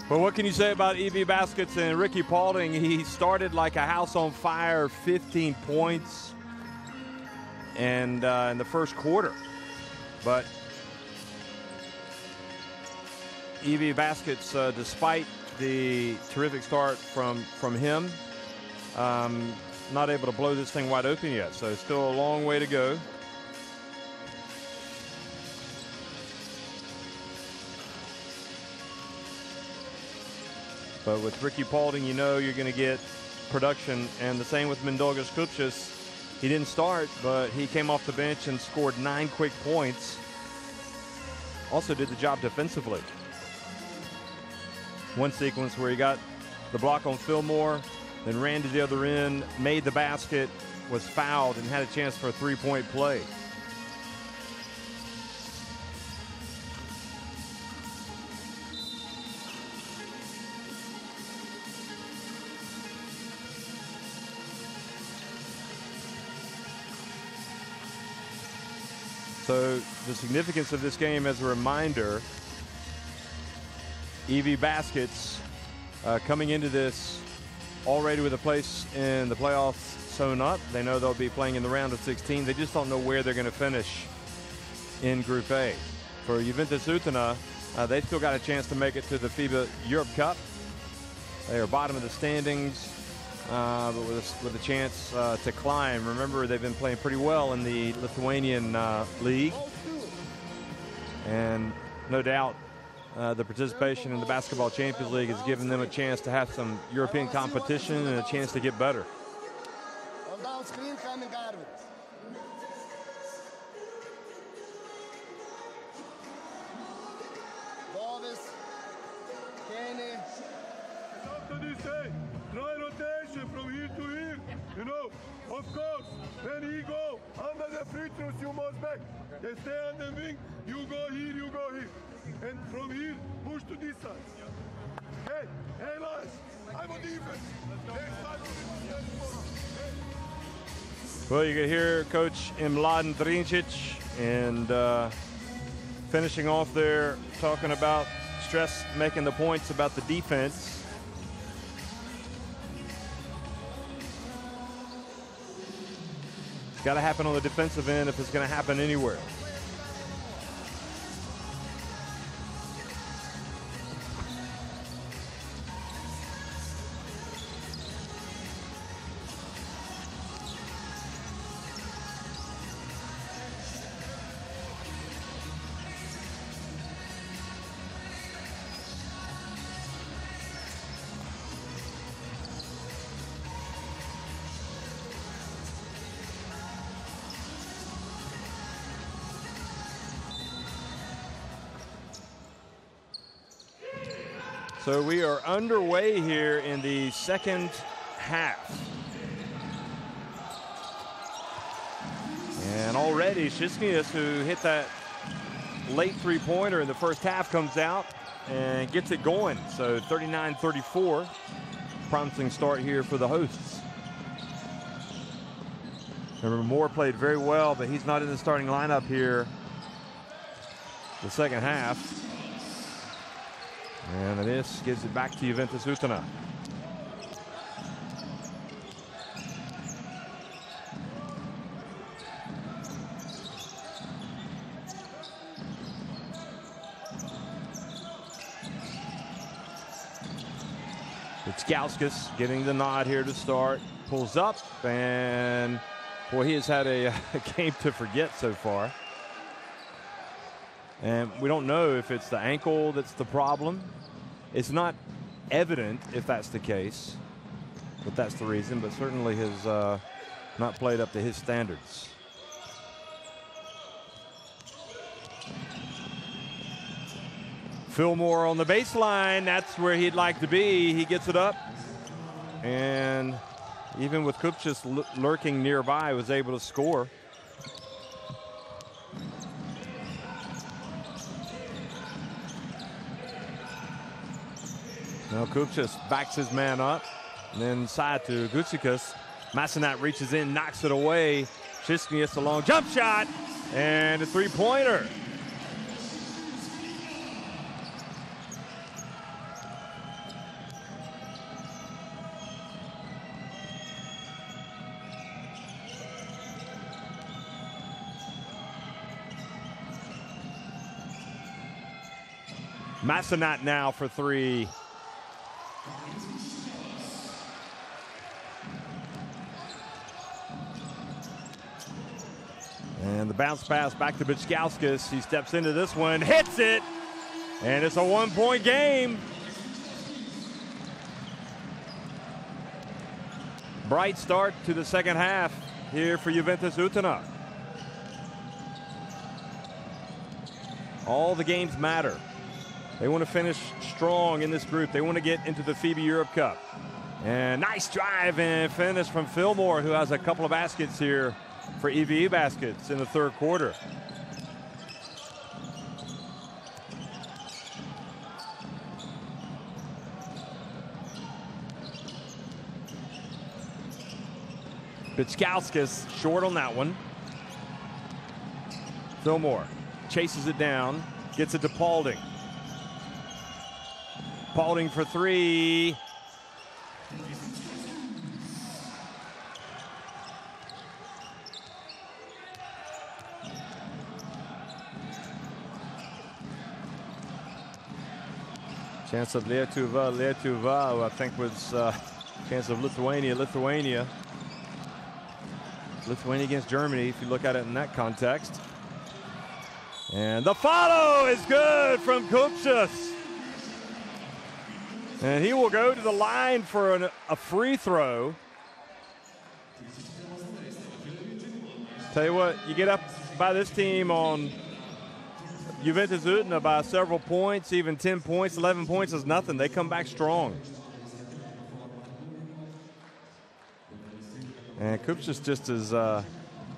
Well, what can you say about EWE Baskets and Ricky Paulding? He started like a house on fire, 15 points and in the first quarter. But EWE Baskets, despite the terrific start from him, not able to blow this thing wide open yet. So still a long way to go. But with Ricky Paulding, you know you're going to get production, and the same with Mindaugas Kupchas. He didn't start, but he came off the bench and scored 9 quick points. Also did the job defensively. One sequence where he got the block on Fillmore, then ran to the other end, made the basket, was fouled, and had a chance for a three-point play. So the significance of this game as a reminder, EWE Baskets coming into this already with a place in the playoffs sewn up. They know they'll be playing in the round of 16. They just don't know where they're going to finish in Group A. For Juventus Utena, they've still got a chance to make it to the FIBA Europe Cup. They are bottom of the standings, but with a chance to climb. Remember, they've been playing pretty well in the Lithuanian league. And no doubt the participation in the Basketball Champions League has given them a chance to have some European competition and a chance to get better. Hold down screen, coming Garvin. Bovis, Kenny. After this, hey, try rotation from here to here. You know, of course, when he go under the free throws, you must back. They stay on the wing, you go here, you go here. And from here, push to this side. Hey, hey, Lars, I'm on defense. Next time, Well, you can hear Coach Mladen Trincic and finishing off there, talking about stress, making the points about the defense. It's got to happen on the defensive end if it's going to happen anywhere. So we are underway here in the second half. And already Šiškijas, who hit that late three-pointer in the first half, comes out and gets it going. So 39-34, promising start here for the hosts. Remember, Moore played very well, but he's not in the starting lineup here the second half. And this gives it back to Juventus Utena. It's Gauskas getting the nod here to start. Pulls up, and boy, he has had a game to forget so far. And we don't know if it's the ankle that's the problem. It's not evident if that's the case, but that's the reason. But certainly has not played up to his standards. Fillmore on the baseline. That's where he'd like to be. He gets it up. And even with Kupchas lurking nearby, was able to score. Now Kupchas backs his man up, and then inside to Gutsikas. Massenat reaches in, knocks it away. Šiškijas a long jump shot, and a three-pointer. Massenat now for three. And the bounce pass back to Bickauskas. He steps into this one, hits it, and it's a one-point game. Bright start to the second half here for Juventus Utena. All the games matter. They want to finish strong in this group. They want to get into the FIBA Europe Cup. And nice drive and finish from Fillmore, who has a couple of baskets here for EWE baskets in the third quarter. Bickauskas short on that one. Fillmore chases it down, gets it to Paulding. Paulding for three. Chance of Lietuva, who I think was chance of Lithuania against Germany, if you look at it in that context. And the follow is good from Kupchus. And he will go to the line for a free throw. Tell you what, you get up by this team on Juventus Utena by several points, even 10 points, 11 points is nothing. They come back strong. And Kupchus just is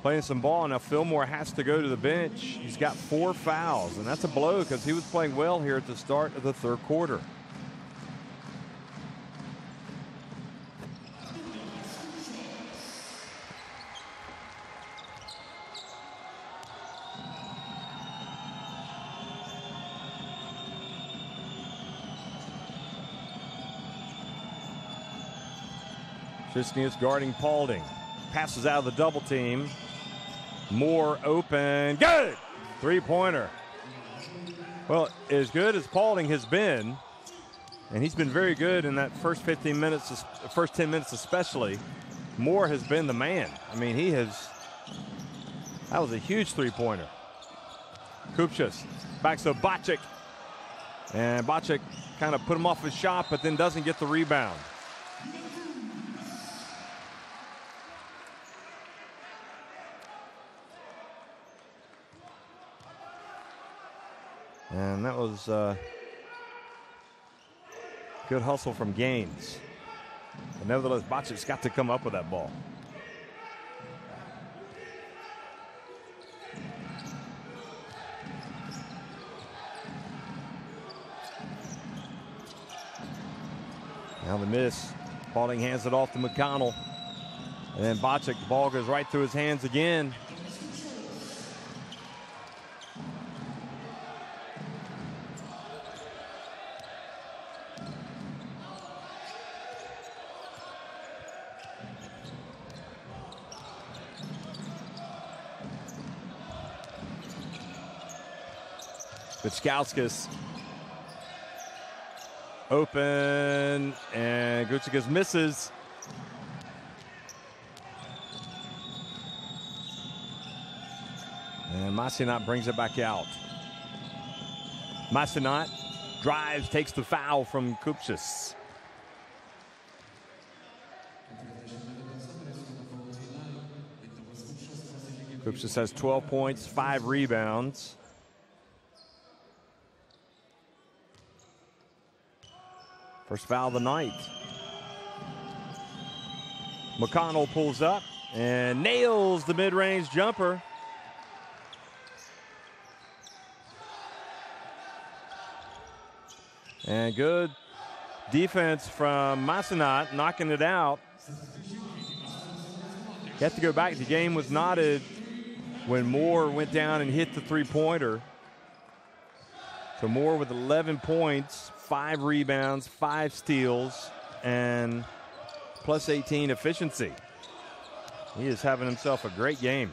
playing some ball. Now Fillmore has to go to the bench. He's got 4 fouls, and that's a blow because he was playing well here at the start of the third quarter. Trisnius guarding Paulding. Passes out of the double team. Moore open. Good! Three-pointer. Well, as good as Paulding has been, and he's been very good in that first 15 minutes, first 10 minutes especially, Moore has been the man. I mean, that was a huge three-pointer. Kupchus backs to Bocic. And Bocic kind of put him off his shot, but then doesn't get the rebound. And that was good hustle from Gaines. But nevertheless, Bocic's got to come up with that ball. Now the miss. Paulding hands it off to McConnell. And then Bocic, the ball goes right through his hands again. Bickauskas open, and Gutsikas misses. And Massenat brings it back out. Massenat drives, takes the foul from Kupchus. Kupchus has 12 points, 5 rebounds. First foul of the night. McConnell pulls up and nails the mid-range jumper. And good defense from Massenat, knocking it out. You have to go back. The game was knotted when Moore went down and hit the three-pointer. So Moore with 11 points, 5 rebounds, 5 steals, and plus 18 efficiency. He is having himself a great game.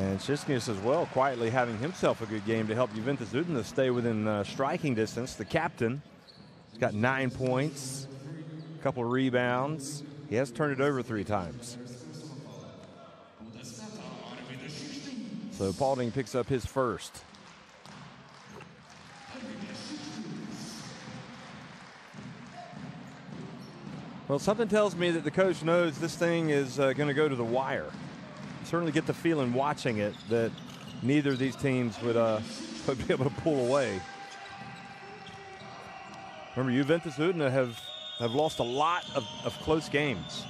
And Shiskins as well, quietly having himself a good game to help Juventus Utena stay within striking distance. The captain, he's got 9 points, a couple of rebounds. He has turned it over 3 times. So Paulding picks up his first. Well, something tells me that the coach knows this thing is going to go to the wire. Certainly get the feeling watching it that neither of these teams would be able to pull away. Remember, Juventus Utena have lost a lot of close games.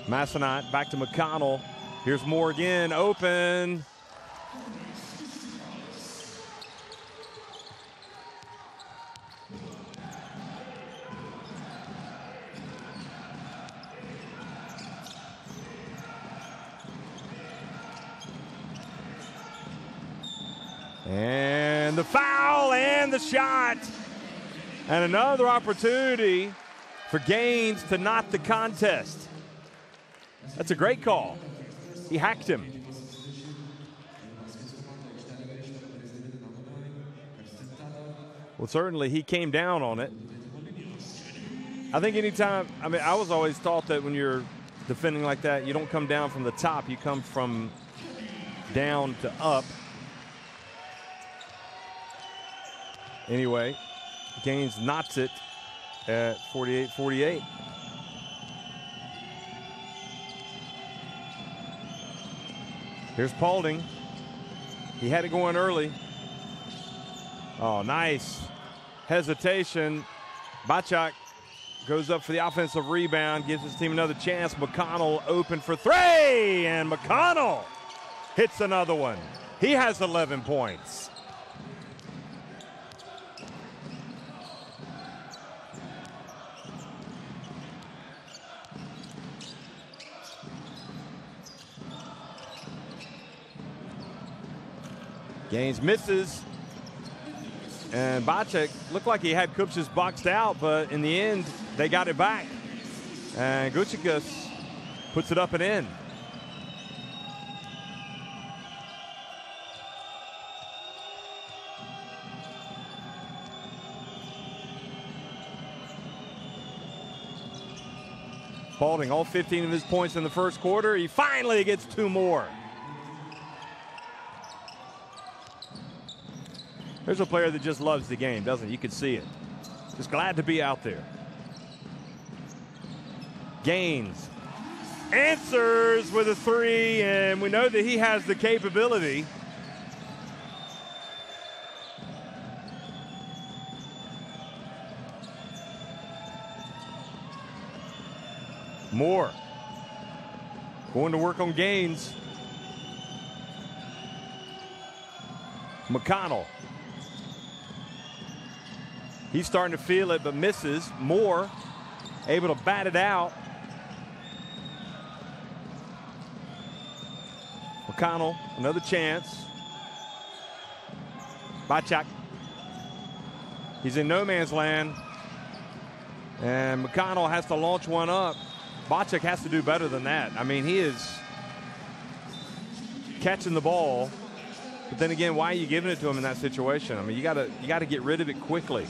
Massenat back to McConnell. Here's Moore again, open. And the foul and the shot. And another opportunity for Gaines to knot the contest. That's a great call. He hacked him. Well, certainly he came down on it. I think anytime, I mean, I was always taught that when you're defending like that, you don't come down from the top, you come from down to up. Anyway, Gaines knots it at 48-48. Here's Paulding. He had it going early. Oh, nice hesitation. Bachak goes up for the offensive rebound, gives his team another chance. McConnell open for 3, and McConnell hits another one. He has 11 points. Gaines misses, and Bacek looked like he had Kupchas boxed out, but in the end, they got it back. And Gucikas puts it up and in. Paulding, all 15 of his points in the first quarter. He finally gets 2 more. There's a player that just loves the game, doesn't he? You can see it. Just glad to be out there. Gaines answers with a 3, and we know that he has the capability. Moore going to work on Gaines. McConnell. He's starting to feel it, but misses. Moore able to bat it out. McConnell, another chance. Bachak. He's in no man's land. And McConnell has to launch one up. Bachak has to do better than that. I mean, he is catching the ball. But then again, why are you giving it to him in that situation? I mean, you gotta get rid of it quickly.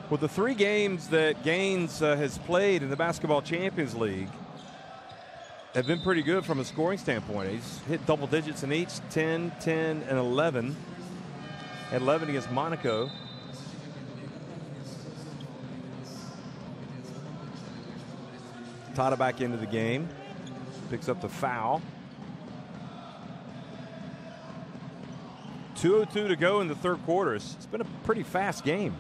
Well, the 3 games that Gaines has played in the Basketball Champions League have been pretty good from a scoring standpoint. He's hit double digits in each, 10, 10, and 11. At 11 against Monaco. Tada back into the game. Picks up the foul. 2:02 to go in the third quarter. It's been a pretty fast game.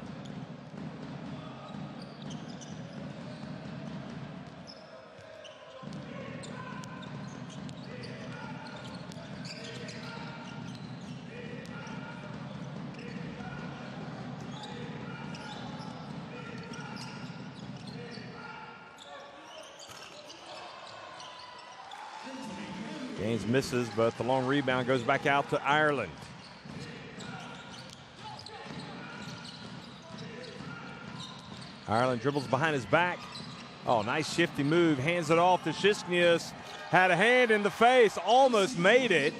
Gaines misses, but the long rebound goes back out to Ireland. Ireland dribbles behind his back. Oh, nice shifty move. Hands it off to Shishnius. Had a hand in the face. Almost made it.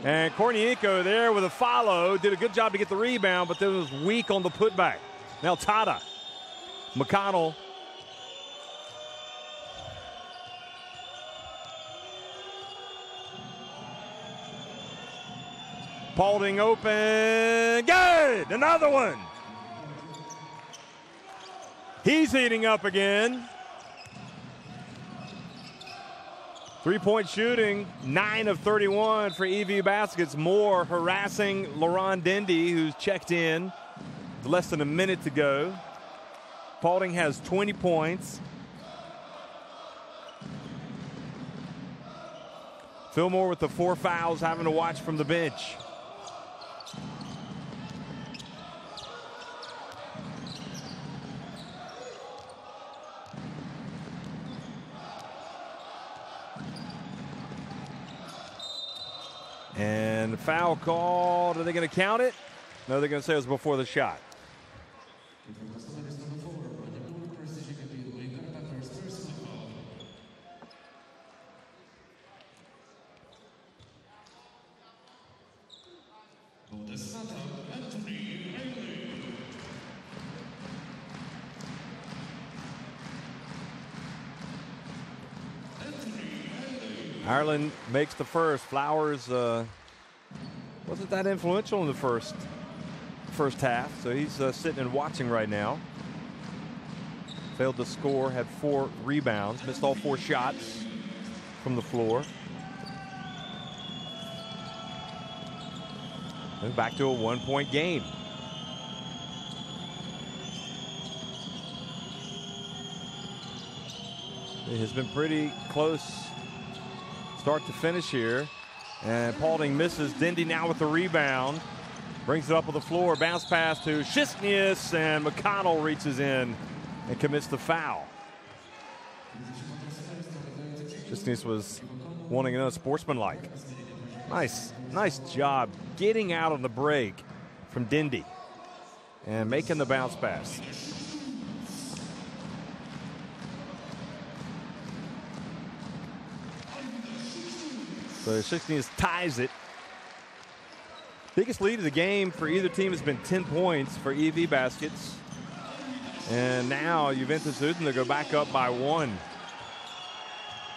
And Kornienko there with a follow. Did a good job to get the rebound, but then was weak on the putback. Now Tata. McConnell. Paulding open. Good. Another one. He's heating up again. Three-point shooting, 9 of 31 for EWE baskets. Moore harassing Laurent Dindy, who's checked in with less than a minute to go. Paulding has 20 points. Fillmore with the 4 fouls, having to watch from the bench. And foul called. Are they going to count it? No, they're going to say it was before the shot. Ireland makes the first. Flowers wasn't that influential in the first half, so he's sitting and watching right now. Failed to score, had 4 rebounds, missed all 4 shots from the floor. And back to a 1-point game. It has been pretty close start to finish here. And Paulding misses. Dindy now with the rebound. Brings it up on the floor. Bounce pass to Shishnius, and McConnell reaches in and commits the foul. Shishnius was wanting another sportsmanlike. Nice job getting out on the break from Dindy and making the bounce pass. So Shishnius ties it. Biggest lead of the game for either team has been 10 points for EWE baskets. And now Juventus Utena go back up by 1.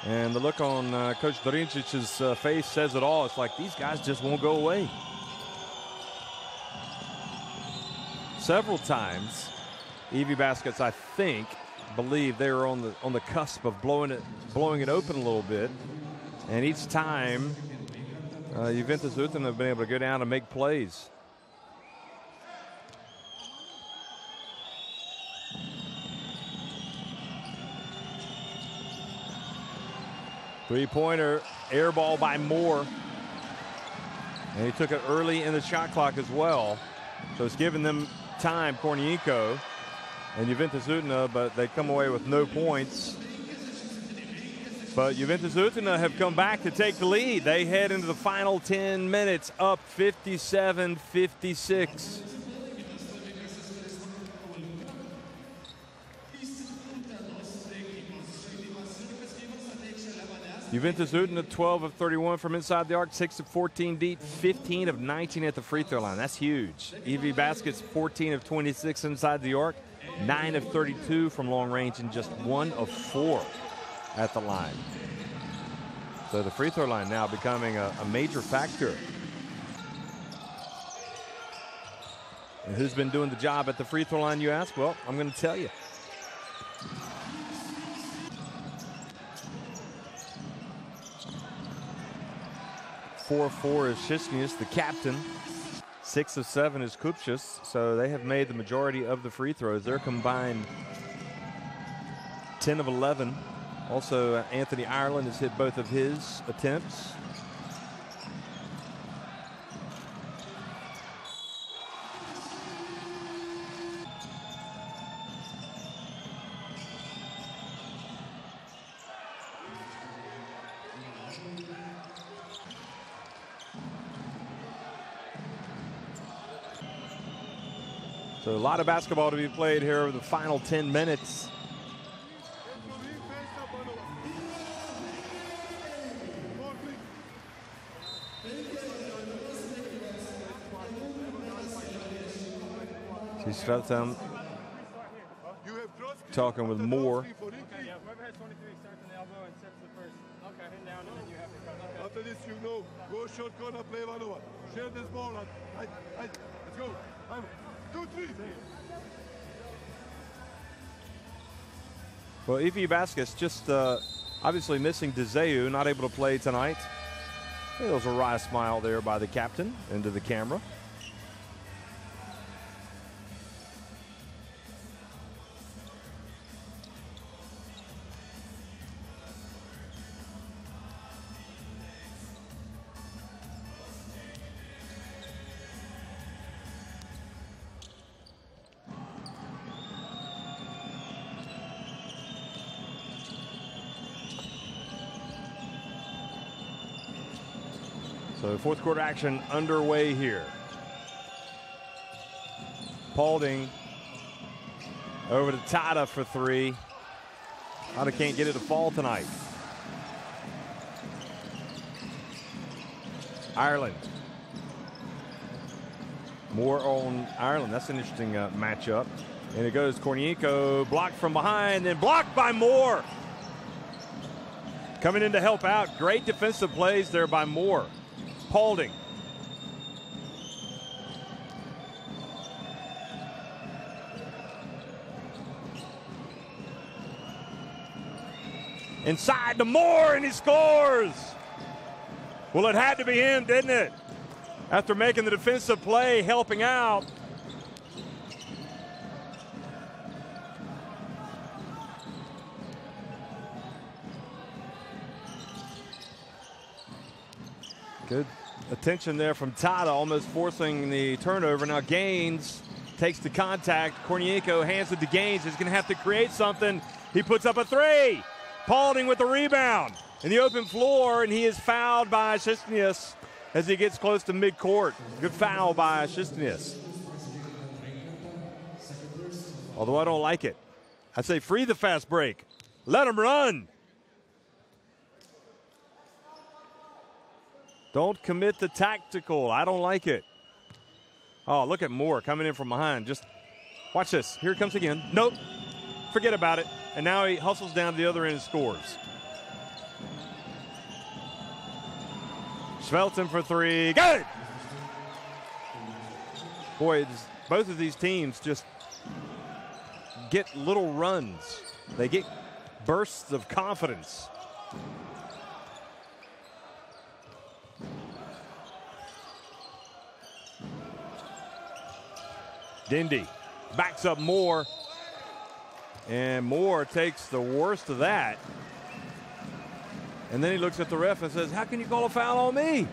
And the look on Coach Dorincic's face says it all. It's like these guys just won't go away. Several times, EWE baskets, I think, believe they were on the cusp of blowing it open a little bit. And each time, Juventus Utena have been able to go down and make plays. Three-pointer, air ball by Moore. And he took it early in the shot clock as well. So it's giving them time, Kornienko and Juventus Utena, but they come away with no points. But Juventus Utena have come back to take the lead. They head into the final 10 minutes up 57-56. Juventus Utena 12 of 31 from inside the arc, 6 of 14 deep, 15 of 19 at the free throw line. That's huge. EWE baskets 14 of 26 inside the arc, 9 of 32 from long range, and just 1 of 4 at the line. So the free throw line now becoming a major factor. And who's been doing the job at the free throw line, you ask? Well, I'm going to tell you. Four of 4 is Shishnius, the captain. 6 of 7 is Kupchus. So they have made the majority of the free throws. They're combined 10 of 11. Also, Anthony Ireland has hit both of his attempts. So a lot of basketball to be played here over the final 10 minutes. See Svelten talking with Moore. After this, you know, go short corner, play 1-on-1. Share this ball. Let's go. 1, 2, 3. Well, EWE Vasquez just obviously missing DeZeu, not able to play tonight. There was a wry smile there by the captain into the camera. So fourth quarter action underway here. Paulding over to Tata for 3. Tata can't get it to fall tonight. Ireland. More on Ireland. That's an interesting matchup. And it goes Kornienko, blocked from behind, then blocked by Moore. Coming in to help out. Great defensive plays there by Moore. Paulding. Inside to Moore, and he scores. Well, it had to be him, didn't it? After making the defensive play, helping out. Good attention there from Tata, almost forcing the turnover. Now Gaines takes the contact. Kornienko hands it to Gaines. He's going to have to create something. He puts up a 3. Paulding with the rebound in the open floor, and he is fouled by Shistnius as he gets close to midcourt. Good foul by Shistnius. Although I don't like it. I say free the fast break. Let him run. Don't commit the tactical. I don't like it. Oh, look at Moore coming in from behind. Just watch this. Here it comes again. Nope. Forget about it. And now he hustles down to the other end and scores. Svelten for 3. Good! Boy, both of these teams just get little runs. They get bursts of confidence. Dindy backs up Moore, and Moore takes the worst of that. And then he looks at the ref and says, how can you call a foul on me?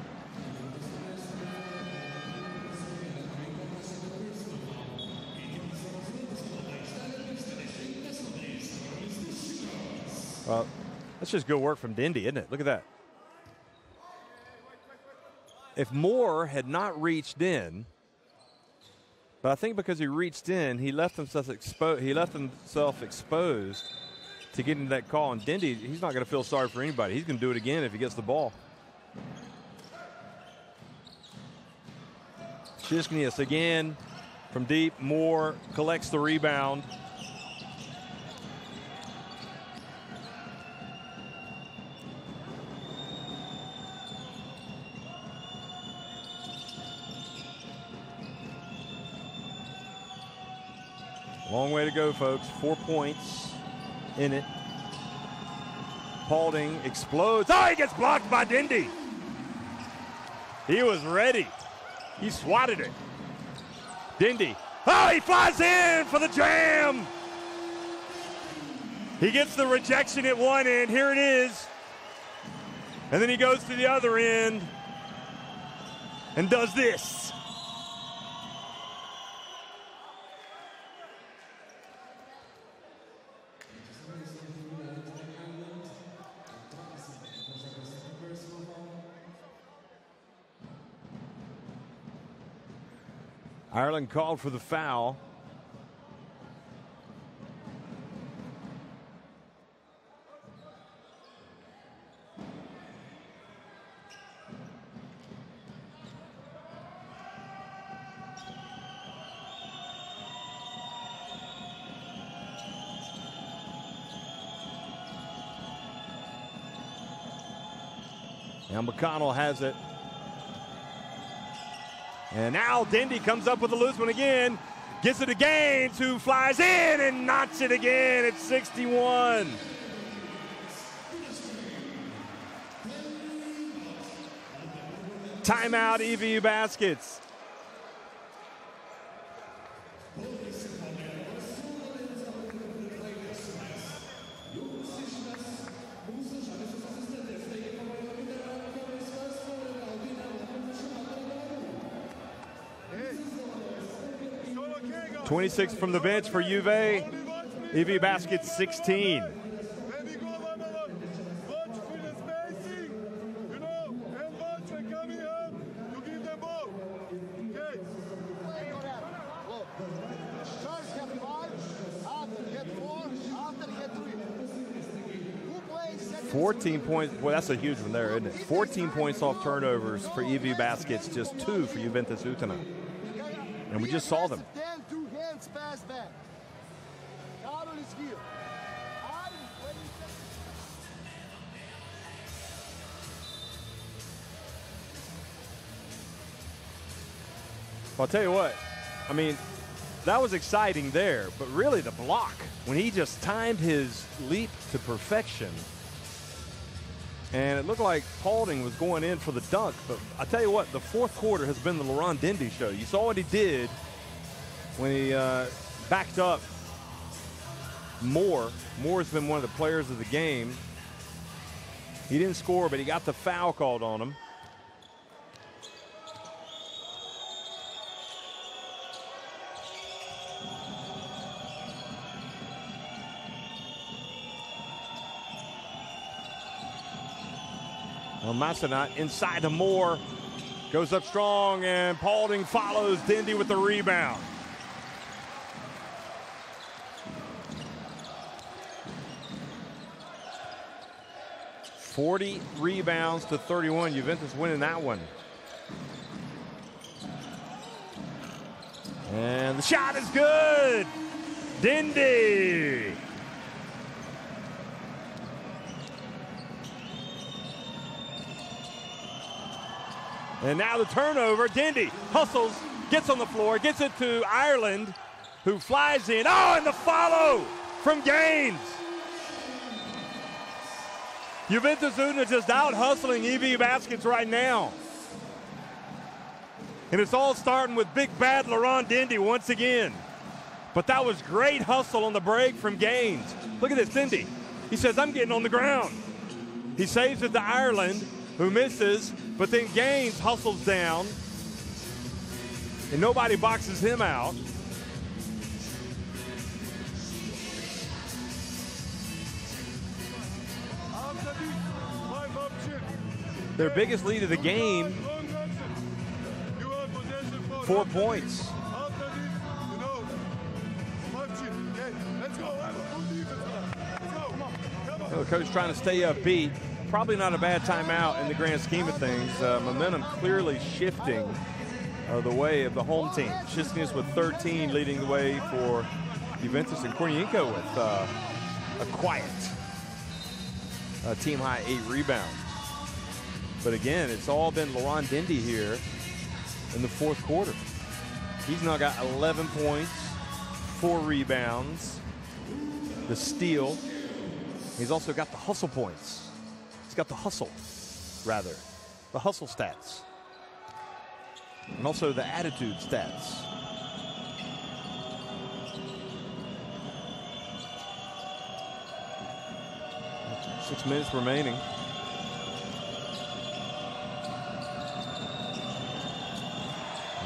Well, that's just good work from Dindy, isn't it? Look at that. If Moore had not reached in, but I think because he reached in, he left himself exposed. He left himself exposed to get into that call. And Dindy, he's not going to feel sorry for anybody. He's going to do it again if he gets the ball. Shistnius again from deep. Moore collects the rebound. Long way to go, folks. 4 points in it. Paulding explodes. Oh, he gets blocked by Dindy. He was ready. He swatted it. Dindy. Oh, he flies in for the jam. He gets the rejection at one end. Here it is. And then he goes to the other end and does this. Ireland called for the foul. Now McConnell has it. And now Dindy comes up with a loose one again. Gets it again, who flies in and knocks it again at 61. Timeout, EWE Baskets. .26 from the bench for Juve. EWE Baskets 16. Points. Well, that's a huge one there, isn't it? 14 points off turnovers for EWE Baskets, just 2 for Juventus Utena. And we just saw them. Well, I'll tell you what, I mean, that was exciting there, but really the block, when he just timed his leap to perfection, and it looked like Paulding was going in for the dunk, but I tell you what, the fourth quarter has been the Laurent Dindy show. You saw what he did when he backed up Moore. Moore's been one of the players of the game. He didn't score, but he got the foul called on him. Well, Massenat inside to Moore, goes up strong, and Paulding follows Dindy with the rebound. .40 rebounds to 31. Juventus winning that one. And the shot is good. Dindy. And now the turnover. Dindy hustles, gets on the floor, gets it to Ireland, who flies in. Oh, and the follow from Gaines. Juventus Utena just out hustling EWE Baskets right now. And it's all starting with big bad Laurent Dindy once again. But that was great hustle on the break from Gaines. Look at this, Dindy. He says, I'm getting on the ground. He saves it to Ireland, who misses, but then Gaines hustles down, and nobody boxes him out. Their biggest lead of the game, 4 points. The coach trying to stay upbeat. Probably not a bad timeout in the grand scheme of things. Momentum clearly shifting the way of the home team. Szczesniak with 13 leading the way for Juventus, and Kornienko with a quiet team-high 8 rebounds. But again, it's all been Laurent Dindy here in the fourth quarter. He's now got 11 points, 4 rebounds, the steal. He's also got the hustle points. He's got the hustle, rather, the hustle stats, and also the attitude stats. Six minutes remaining.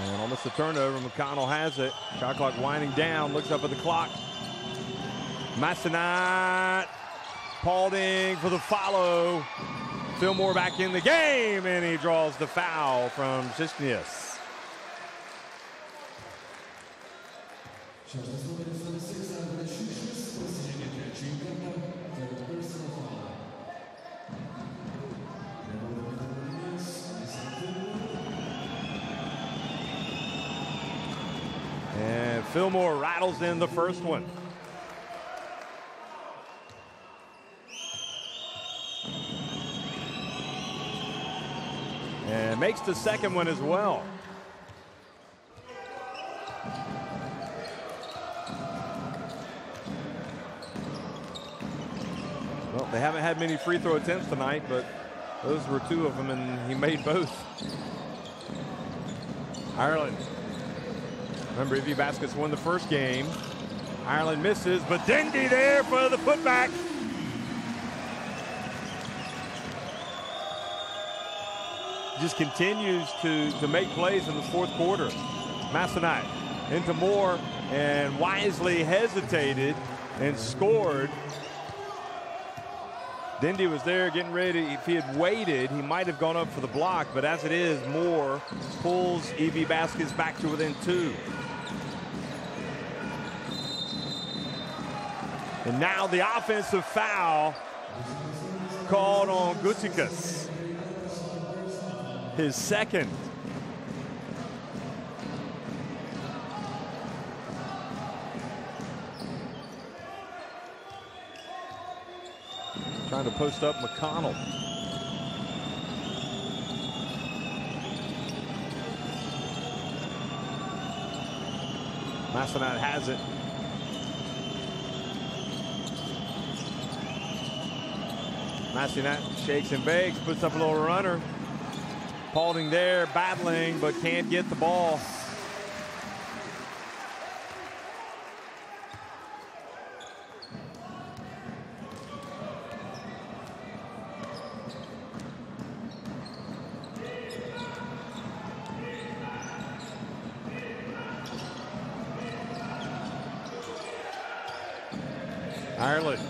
And almost a turnover. McConnell has it. Shot clock winding down. Looks up at the clock. Massenat. Paulding for the follow. Fillmore back in the game, and he draws the foul from Szczesniak. And Fillmore rattles in the first one. And makes the second one as well. Well, they haven't had many free throw attempts tonight, but those were 2 of them, and he made both. Ireland. Remember, EWE Baskets won the first game. Ireland misses, but Dindy there for the putback. Just continues to make plays in the fourth quarter. Massenite into Moore and wisely hesitated and scored. Dindy was there getting ready. If he had waited, he might have gone up for the block, but as it is, Moore pulls EWE Baskets back to within 2. And now the offensive foul called on Gutikas. His second. Trying to post up McConnell. Massenite has it. Massenite shakes and bakes, puts up a little runner. Paulding there, battling, but can't get the ball. Ireland.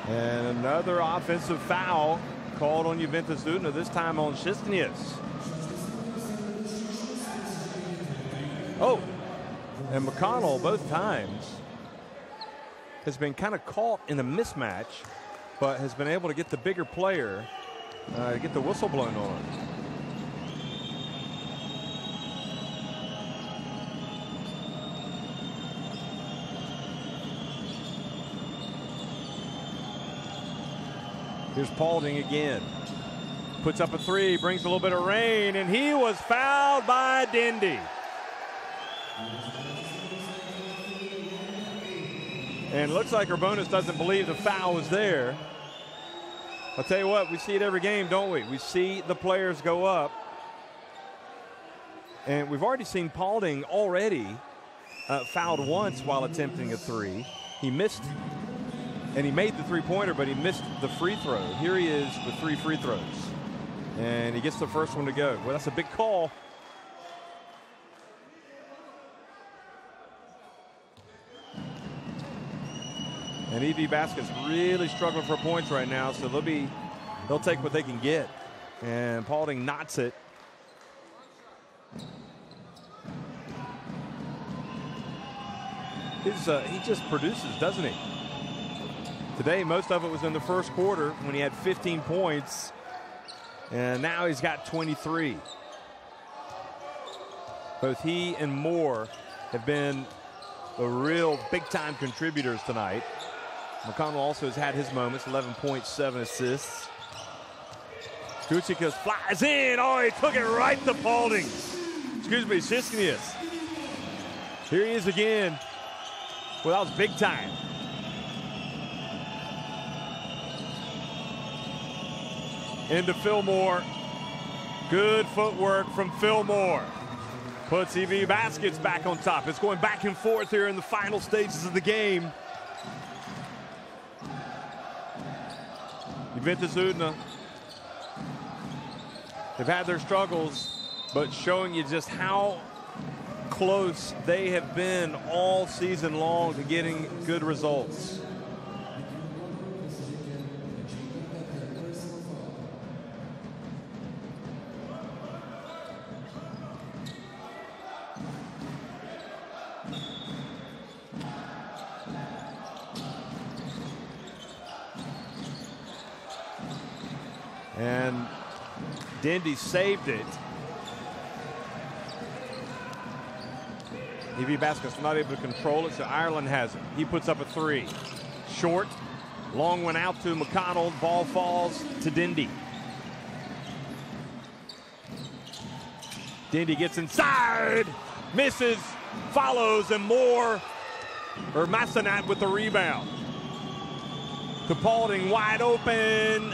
And another offensive foul called on Juventus Utena, this time on Shistinius. Oh, and McConnell both times has been kind of caught in a mismatch, but has been able to get the bigger player to get the whistle blown on. Here's Paulding again. Puts up a 3, brings a little bit of rain, and he was fouled by Dindy. And looks like Urbanus doesn't believe the foul was there. I'll tell you what, we see it every game, don't we? We see the players go up. And we've already seen Paulding already fouled once while attempting a 3. He missed. And he made the three-pointer, but he missed the free throw. Here he is with 3 free throws. And he gets the first one to go. Well, that's a big call. And EWE Baskets really struggling for points right now, so they'll take what they can get. And Paulding knots it. He just produces, doesn't he? Today, most of it was in the first quarter when he had 15 points, and now he's got 23. Both he and Moore have been the real big-time contributors tonight. McConnell also has had his moments, 11.7 assists. Gutikas flies in. Oh, he took it right to Paulding. Excuse me, Shistinius. Here he is again. Well, that was big time. Into Fillmore. Good footwork from Fillmore. Puts EWE Baskets back on top. It's going back and forth here in the final stages of the game. Juventus Utena, they've had their struggles, but showing you just how close they have been all season long to getting good results. And Dindy saved it. EWE Baskets not able to control it, so Ireland has it. He puts up a 3. Short, Long one out to McConnell. Ball falls to Dindy. Dindy gets inside, misses, follows, and Massenat with the rebound. To Paulding, wide open.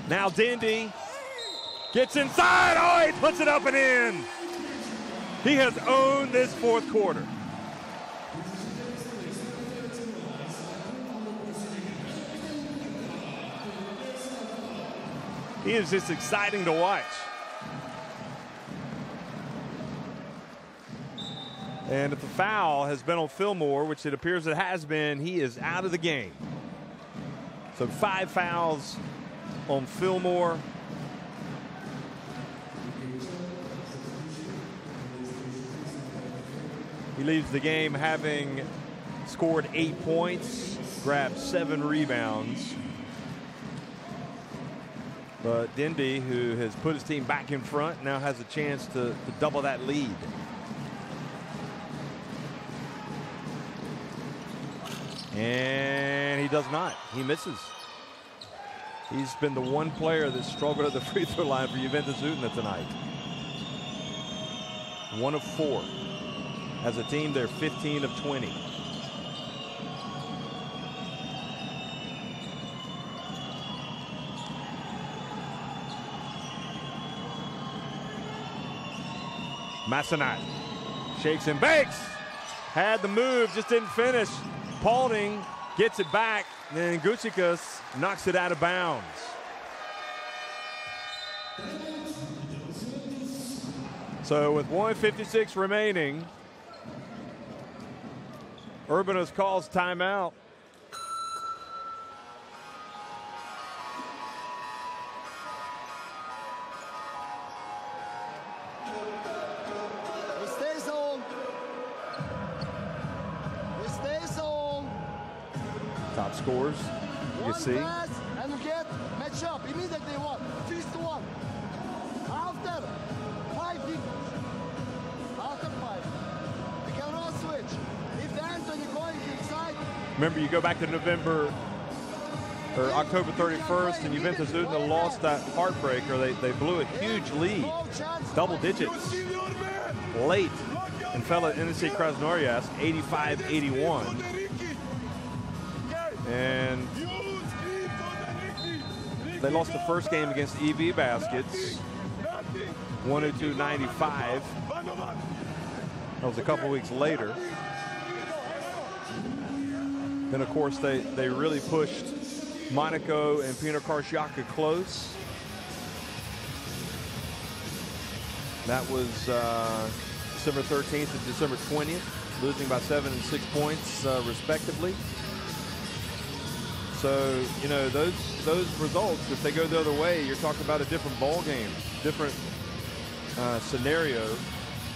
Now Dindy gets inside. Oh, he puts it up and in. He has owned this fourth quarter. He is just exciting to watch. And if the foul has been on Fillmore, which it appears it has been, he is out of the game. So 5 fouls on Fillmore. He leaves the game having scored 8 points, grabbed 7 rebounds. But Dindy, who has put his team back in front, now has a chance to double that lead. And he does not. He misses. He's been the one player that struggled at the free throw line for Juventus Utena tonight. 1 of 4. As a team, they're 15 of 20. Massenat shakes and bakes. Had the move, just didn't finish. Paulding gets it back, and Gucikas knocks it out of bounds. So with 1:56 remaining, Urbanus calls timeout. Top scores, you can see. And you get match up immediately. 3-1. After 5 defense. After 5. You can run switch. If Anthony going inside. Remember, you go back to October 31st, and Juventus Utena lost that heartbreaker. They blew a huge lead, double digits, late, and fell at NC Krasnoyarsk 85-81. And they lost the first game against EWE Baskets, 102-95. That was a couple weeks later. Then, of course, they really pushed Monaco and Pino Karšiaka close. That was December 13th and December 20th, losing by 7 and 6 points, respectively. So, you know, those results, if they go the other way, you're talking about a different ball game, different scenario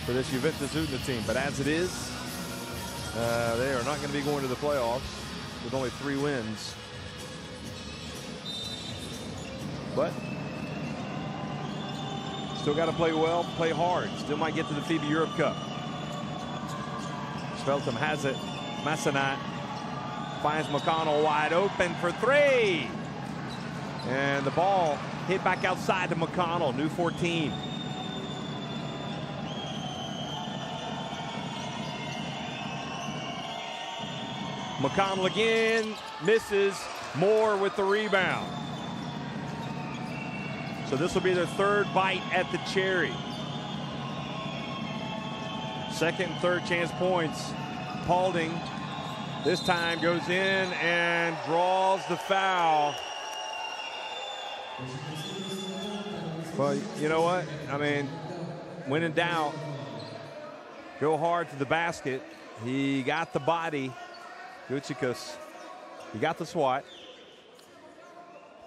for this Juventus Utena team. But as it is, they are not going to be going to the playoffs with only 3 wins. But still got to play well, play hard. Still might get to the FIBA Europe Cup. Sveltum has it. Massenat finds McConnell wide open for 3. And the ball hit back outside to McConnell, new 14. McConnell again, misses. Moore with the rebound. So this will be their 3rd bite at the cherry. 2nd and 3rd chance points. Paulding this time goes in and draws the foul. Well, you know what? I mean, when in doubt, go hard to the basket. He got the body, Gucikas. He got the swat.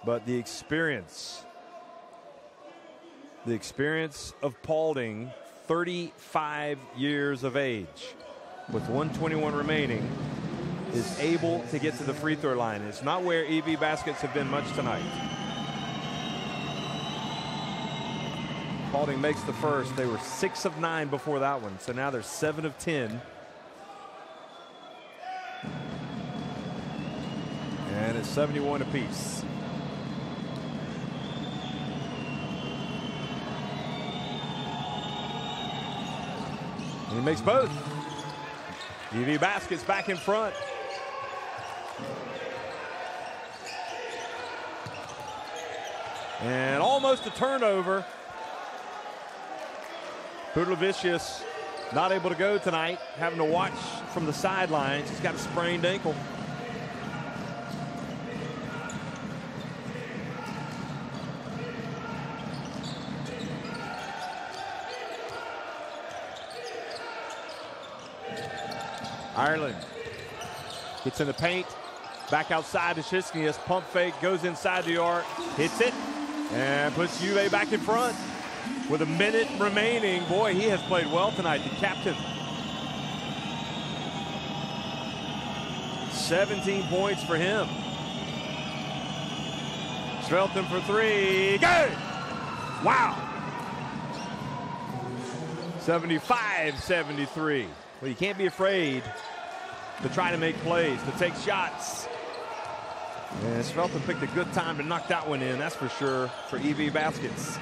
But the experience of Paulding, 35 years of age, with 1:21 remaining, is able to get to the free throw line. It's not where EWE Baskets have been much tonight. Paulding makes the first. They were 6 of 9 before that one, so now they're 7 of 10 it's 71 apiece. And he makes both. EWE Baskets back in front. And almost a turnover. Pudlevicius not able to go tonight, having to watch from the sidelines. He's got a sprained ankle. Ireland gets in the paint, back outside to Shiskias, pump fake, goes inside the arc, hits it, and puts EWE back in front. With a minute remaining, boy, he has played well tonight, the captain. 17 points for him. Svelton for three, good! Wow! 75-73. Well, you can't be afraid to try to make plays, to take shots. And Svelton picked a good time to knock that one in, that's for sure, for EWE Baskets.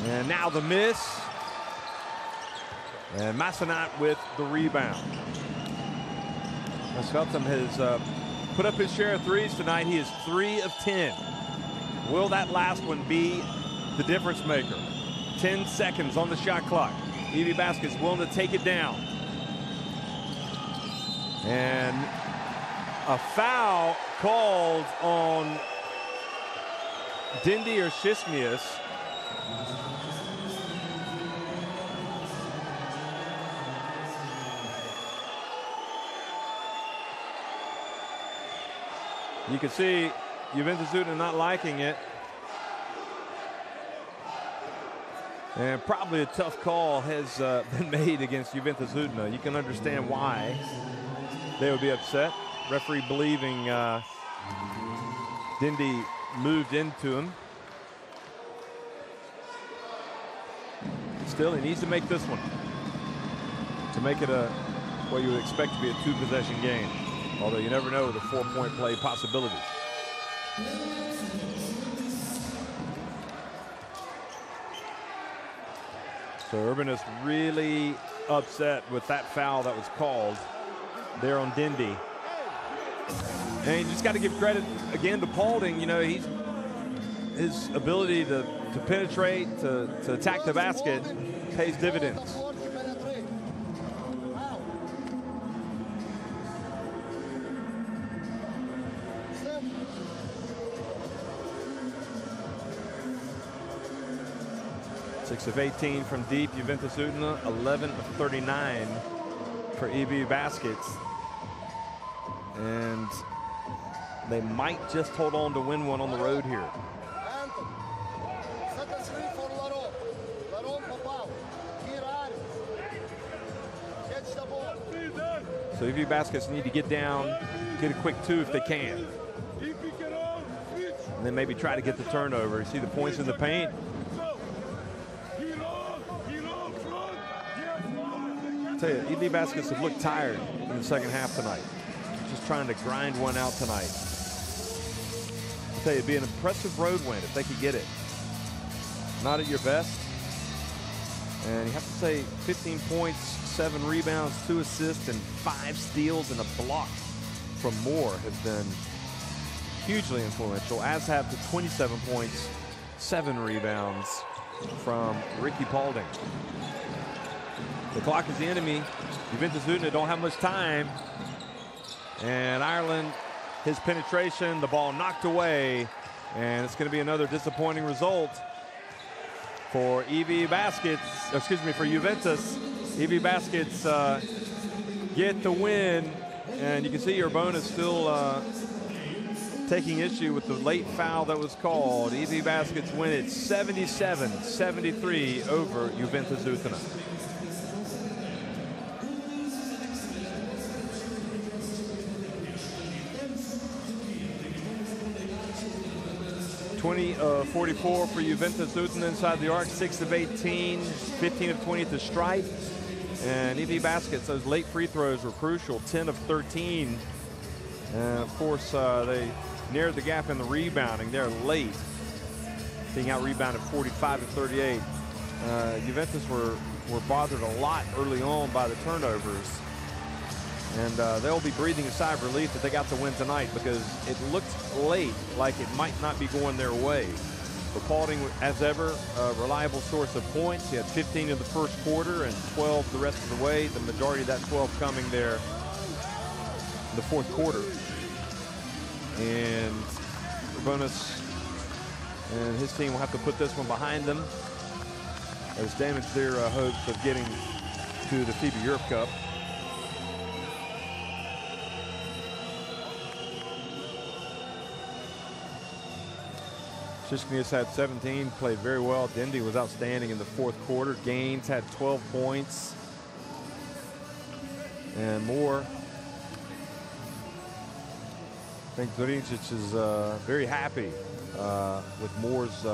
And now the miss. And Massenat with the rebound. Svelton has put up his share of threes tonight. He is 3 of 10. Will that last one be the difference maker? 10 seconds on the shot clock. EWE Baskets willing to take it down. And a foul called on Dindy or Shiskias. You can see Juventus Utena not liking it. And probably a tough call has been made against Juventus Utena. You can understand why they would be upset. Referee believing Dindy moved into him. Still, he needs to make this one to make it what you would expect to be a 2-possession game. Although you never know the 4-point play possibilities. So Urban is really upset with that foul that was called there on Dindy. And you just got to give credit again to Paulding. You know, his ability to penetrate, to attack the basket pays dividends. Six of 18 from deep, Juventus Utena, 11 of 39 for EWE Baskets. And they might just hold on to win one on the road here. So EWE Baskets need to get down, get a quick 2 if they can. And then maybe try to get the turnover. You see the points in the paint. I tell you, EWE Baskets have looked tired in the second half tonight. Just trying to grind one out tonight. I tell you, it'd be an impressive road win if they could get it. Not at your best. And you have to say 15 points, 7 rebounds, 2 assists, and 5 steals and a block from Moore have been hugely influential, as have the 27 points, 7 rebounds from Ricky Paulding. The clock is the enemy. Juventus Utena don't have much time. And Ireland, his penetration, the ball knocked away. And it's going to be another disappointing result for EWE Baskets, excuse me, for Juventus. EWE Baskets get the win. And you can see Urbona still taking issue with the late foul that was called. EWE Baskets win it 77-73 over Juventus Utena. 20 of 44 for Juventus Utena inside the arc, 6 of 18, 15 of 20 at the stripe. And EWE Baskets, those late free throws were crucial, 10 of 13 And of course, they narrowed the gap in the rebounding. They're late, being out-rebounded 45-38. Juventus were bothered a lot early on by the turnovers. And they'll be breathing a sigh of relief that they got the win tonight, because it looked late like it might not be going their way. But Paulding, as ever, a reliable source of points. He had 15 in the first quarter and 12 the rest of the way. The majority of that 12 coming there in the fourth quarter. And Bonus and his team will have to put this one behind them. It's damaged their hopes of getting to the FIBA Europe Cup. Shishknius had 17, played very well. Dindy was outstanding in the fourth quarter. Gaines had 12 points. And Moore. I think Zuricic is very happy with Moore's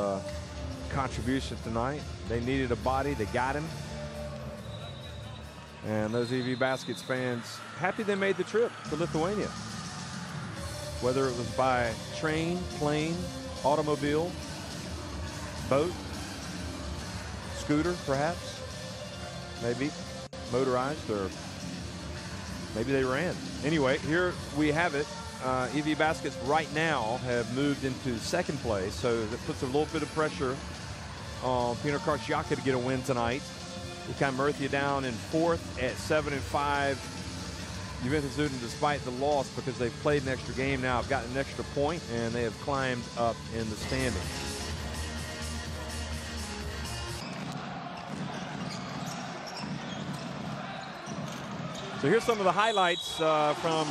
contribution tonight. They needed a body, they got him. And those EWE Baskets fans, happy they made the trip to Lithuania. Whether it was by train, plane, automobile, boat, scooter perhaps, maybe motorized, or maybe they ran. Anyway, here we have it. EWE Baskets right now have moved into second place, so that puts a little bit of pressure on Pino Karciaka to get a win tonight. Ilkay Murthia down in fourth at 7-5. Juventus Utena, despite the loss, because they've played an extra game now, have gotten an extra point, and they have climbed up in the standings. So here's some of the highlights from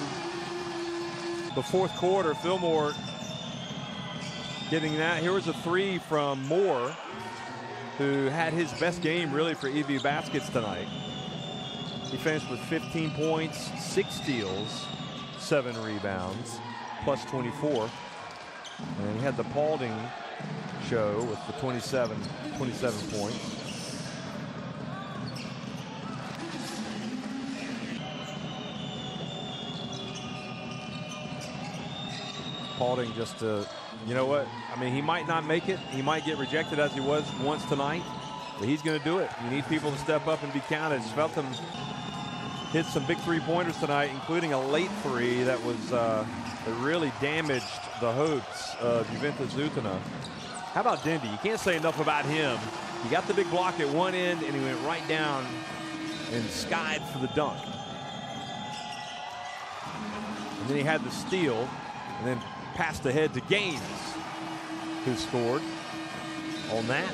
the fourth quarter. Fillmore getting that. Here was a three from Moore, who had his best game really for EWE Baskets tonight. He finished with 15 points, 6 steals, 7 rebounds, plus 24. And he had the Paulding show with the 27 points. Paulding just, you know what? I mean, he might not make it. He might get rejected as he was once tonight, but he's going to do it. You need people to step up and be counted. Sveltham hit some big three-pointers tonight, including a late three that was that really damaged the hopes of Juventus Utena. How about Dindy? You can't say enough about him. He got the big block at one end, and he went right down and skied for the dunk. And then he had the steal, and then passed ahead to Gaines, who scored on that.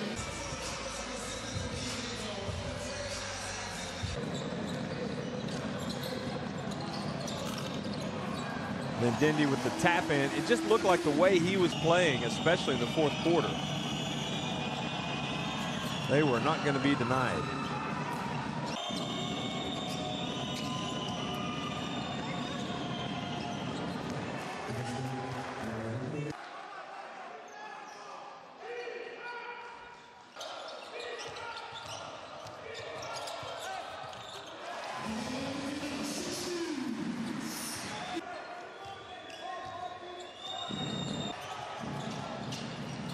Then Dindy with the tap in. It just looked like the way he was playing, especially in the fourth quarter, they were not going to be denied.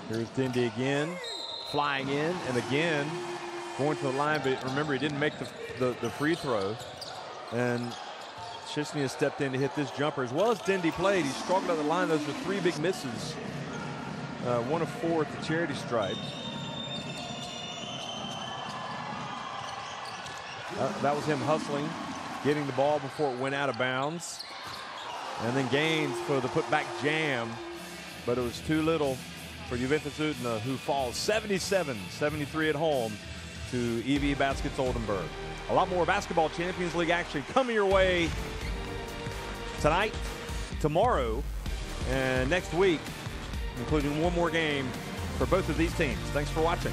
Here's Dindy again, flying in, and again going to the line, but remember, he didn't make the free throw. And Shishknius stepped in to hit this jumper. As well as Dindy played, he struggled at the line. Those were 3 big misses. 1 of 4 at the charity stripe. That was him hustling, getting the ball before it went out of bounds. And then Gaines for the putback jam, but it was too little for Juventus Utena, who falls 77-73 at home to EWE Baskets Oldenburg. A lot more basketball Champions League action coming your way tonight, tomorrow, and next week, including one more game for both of these teams. Thanks for watching.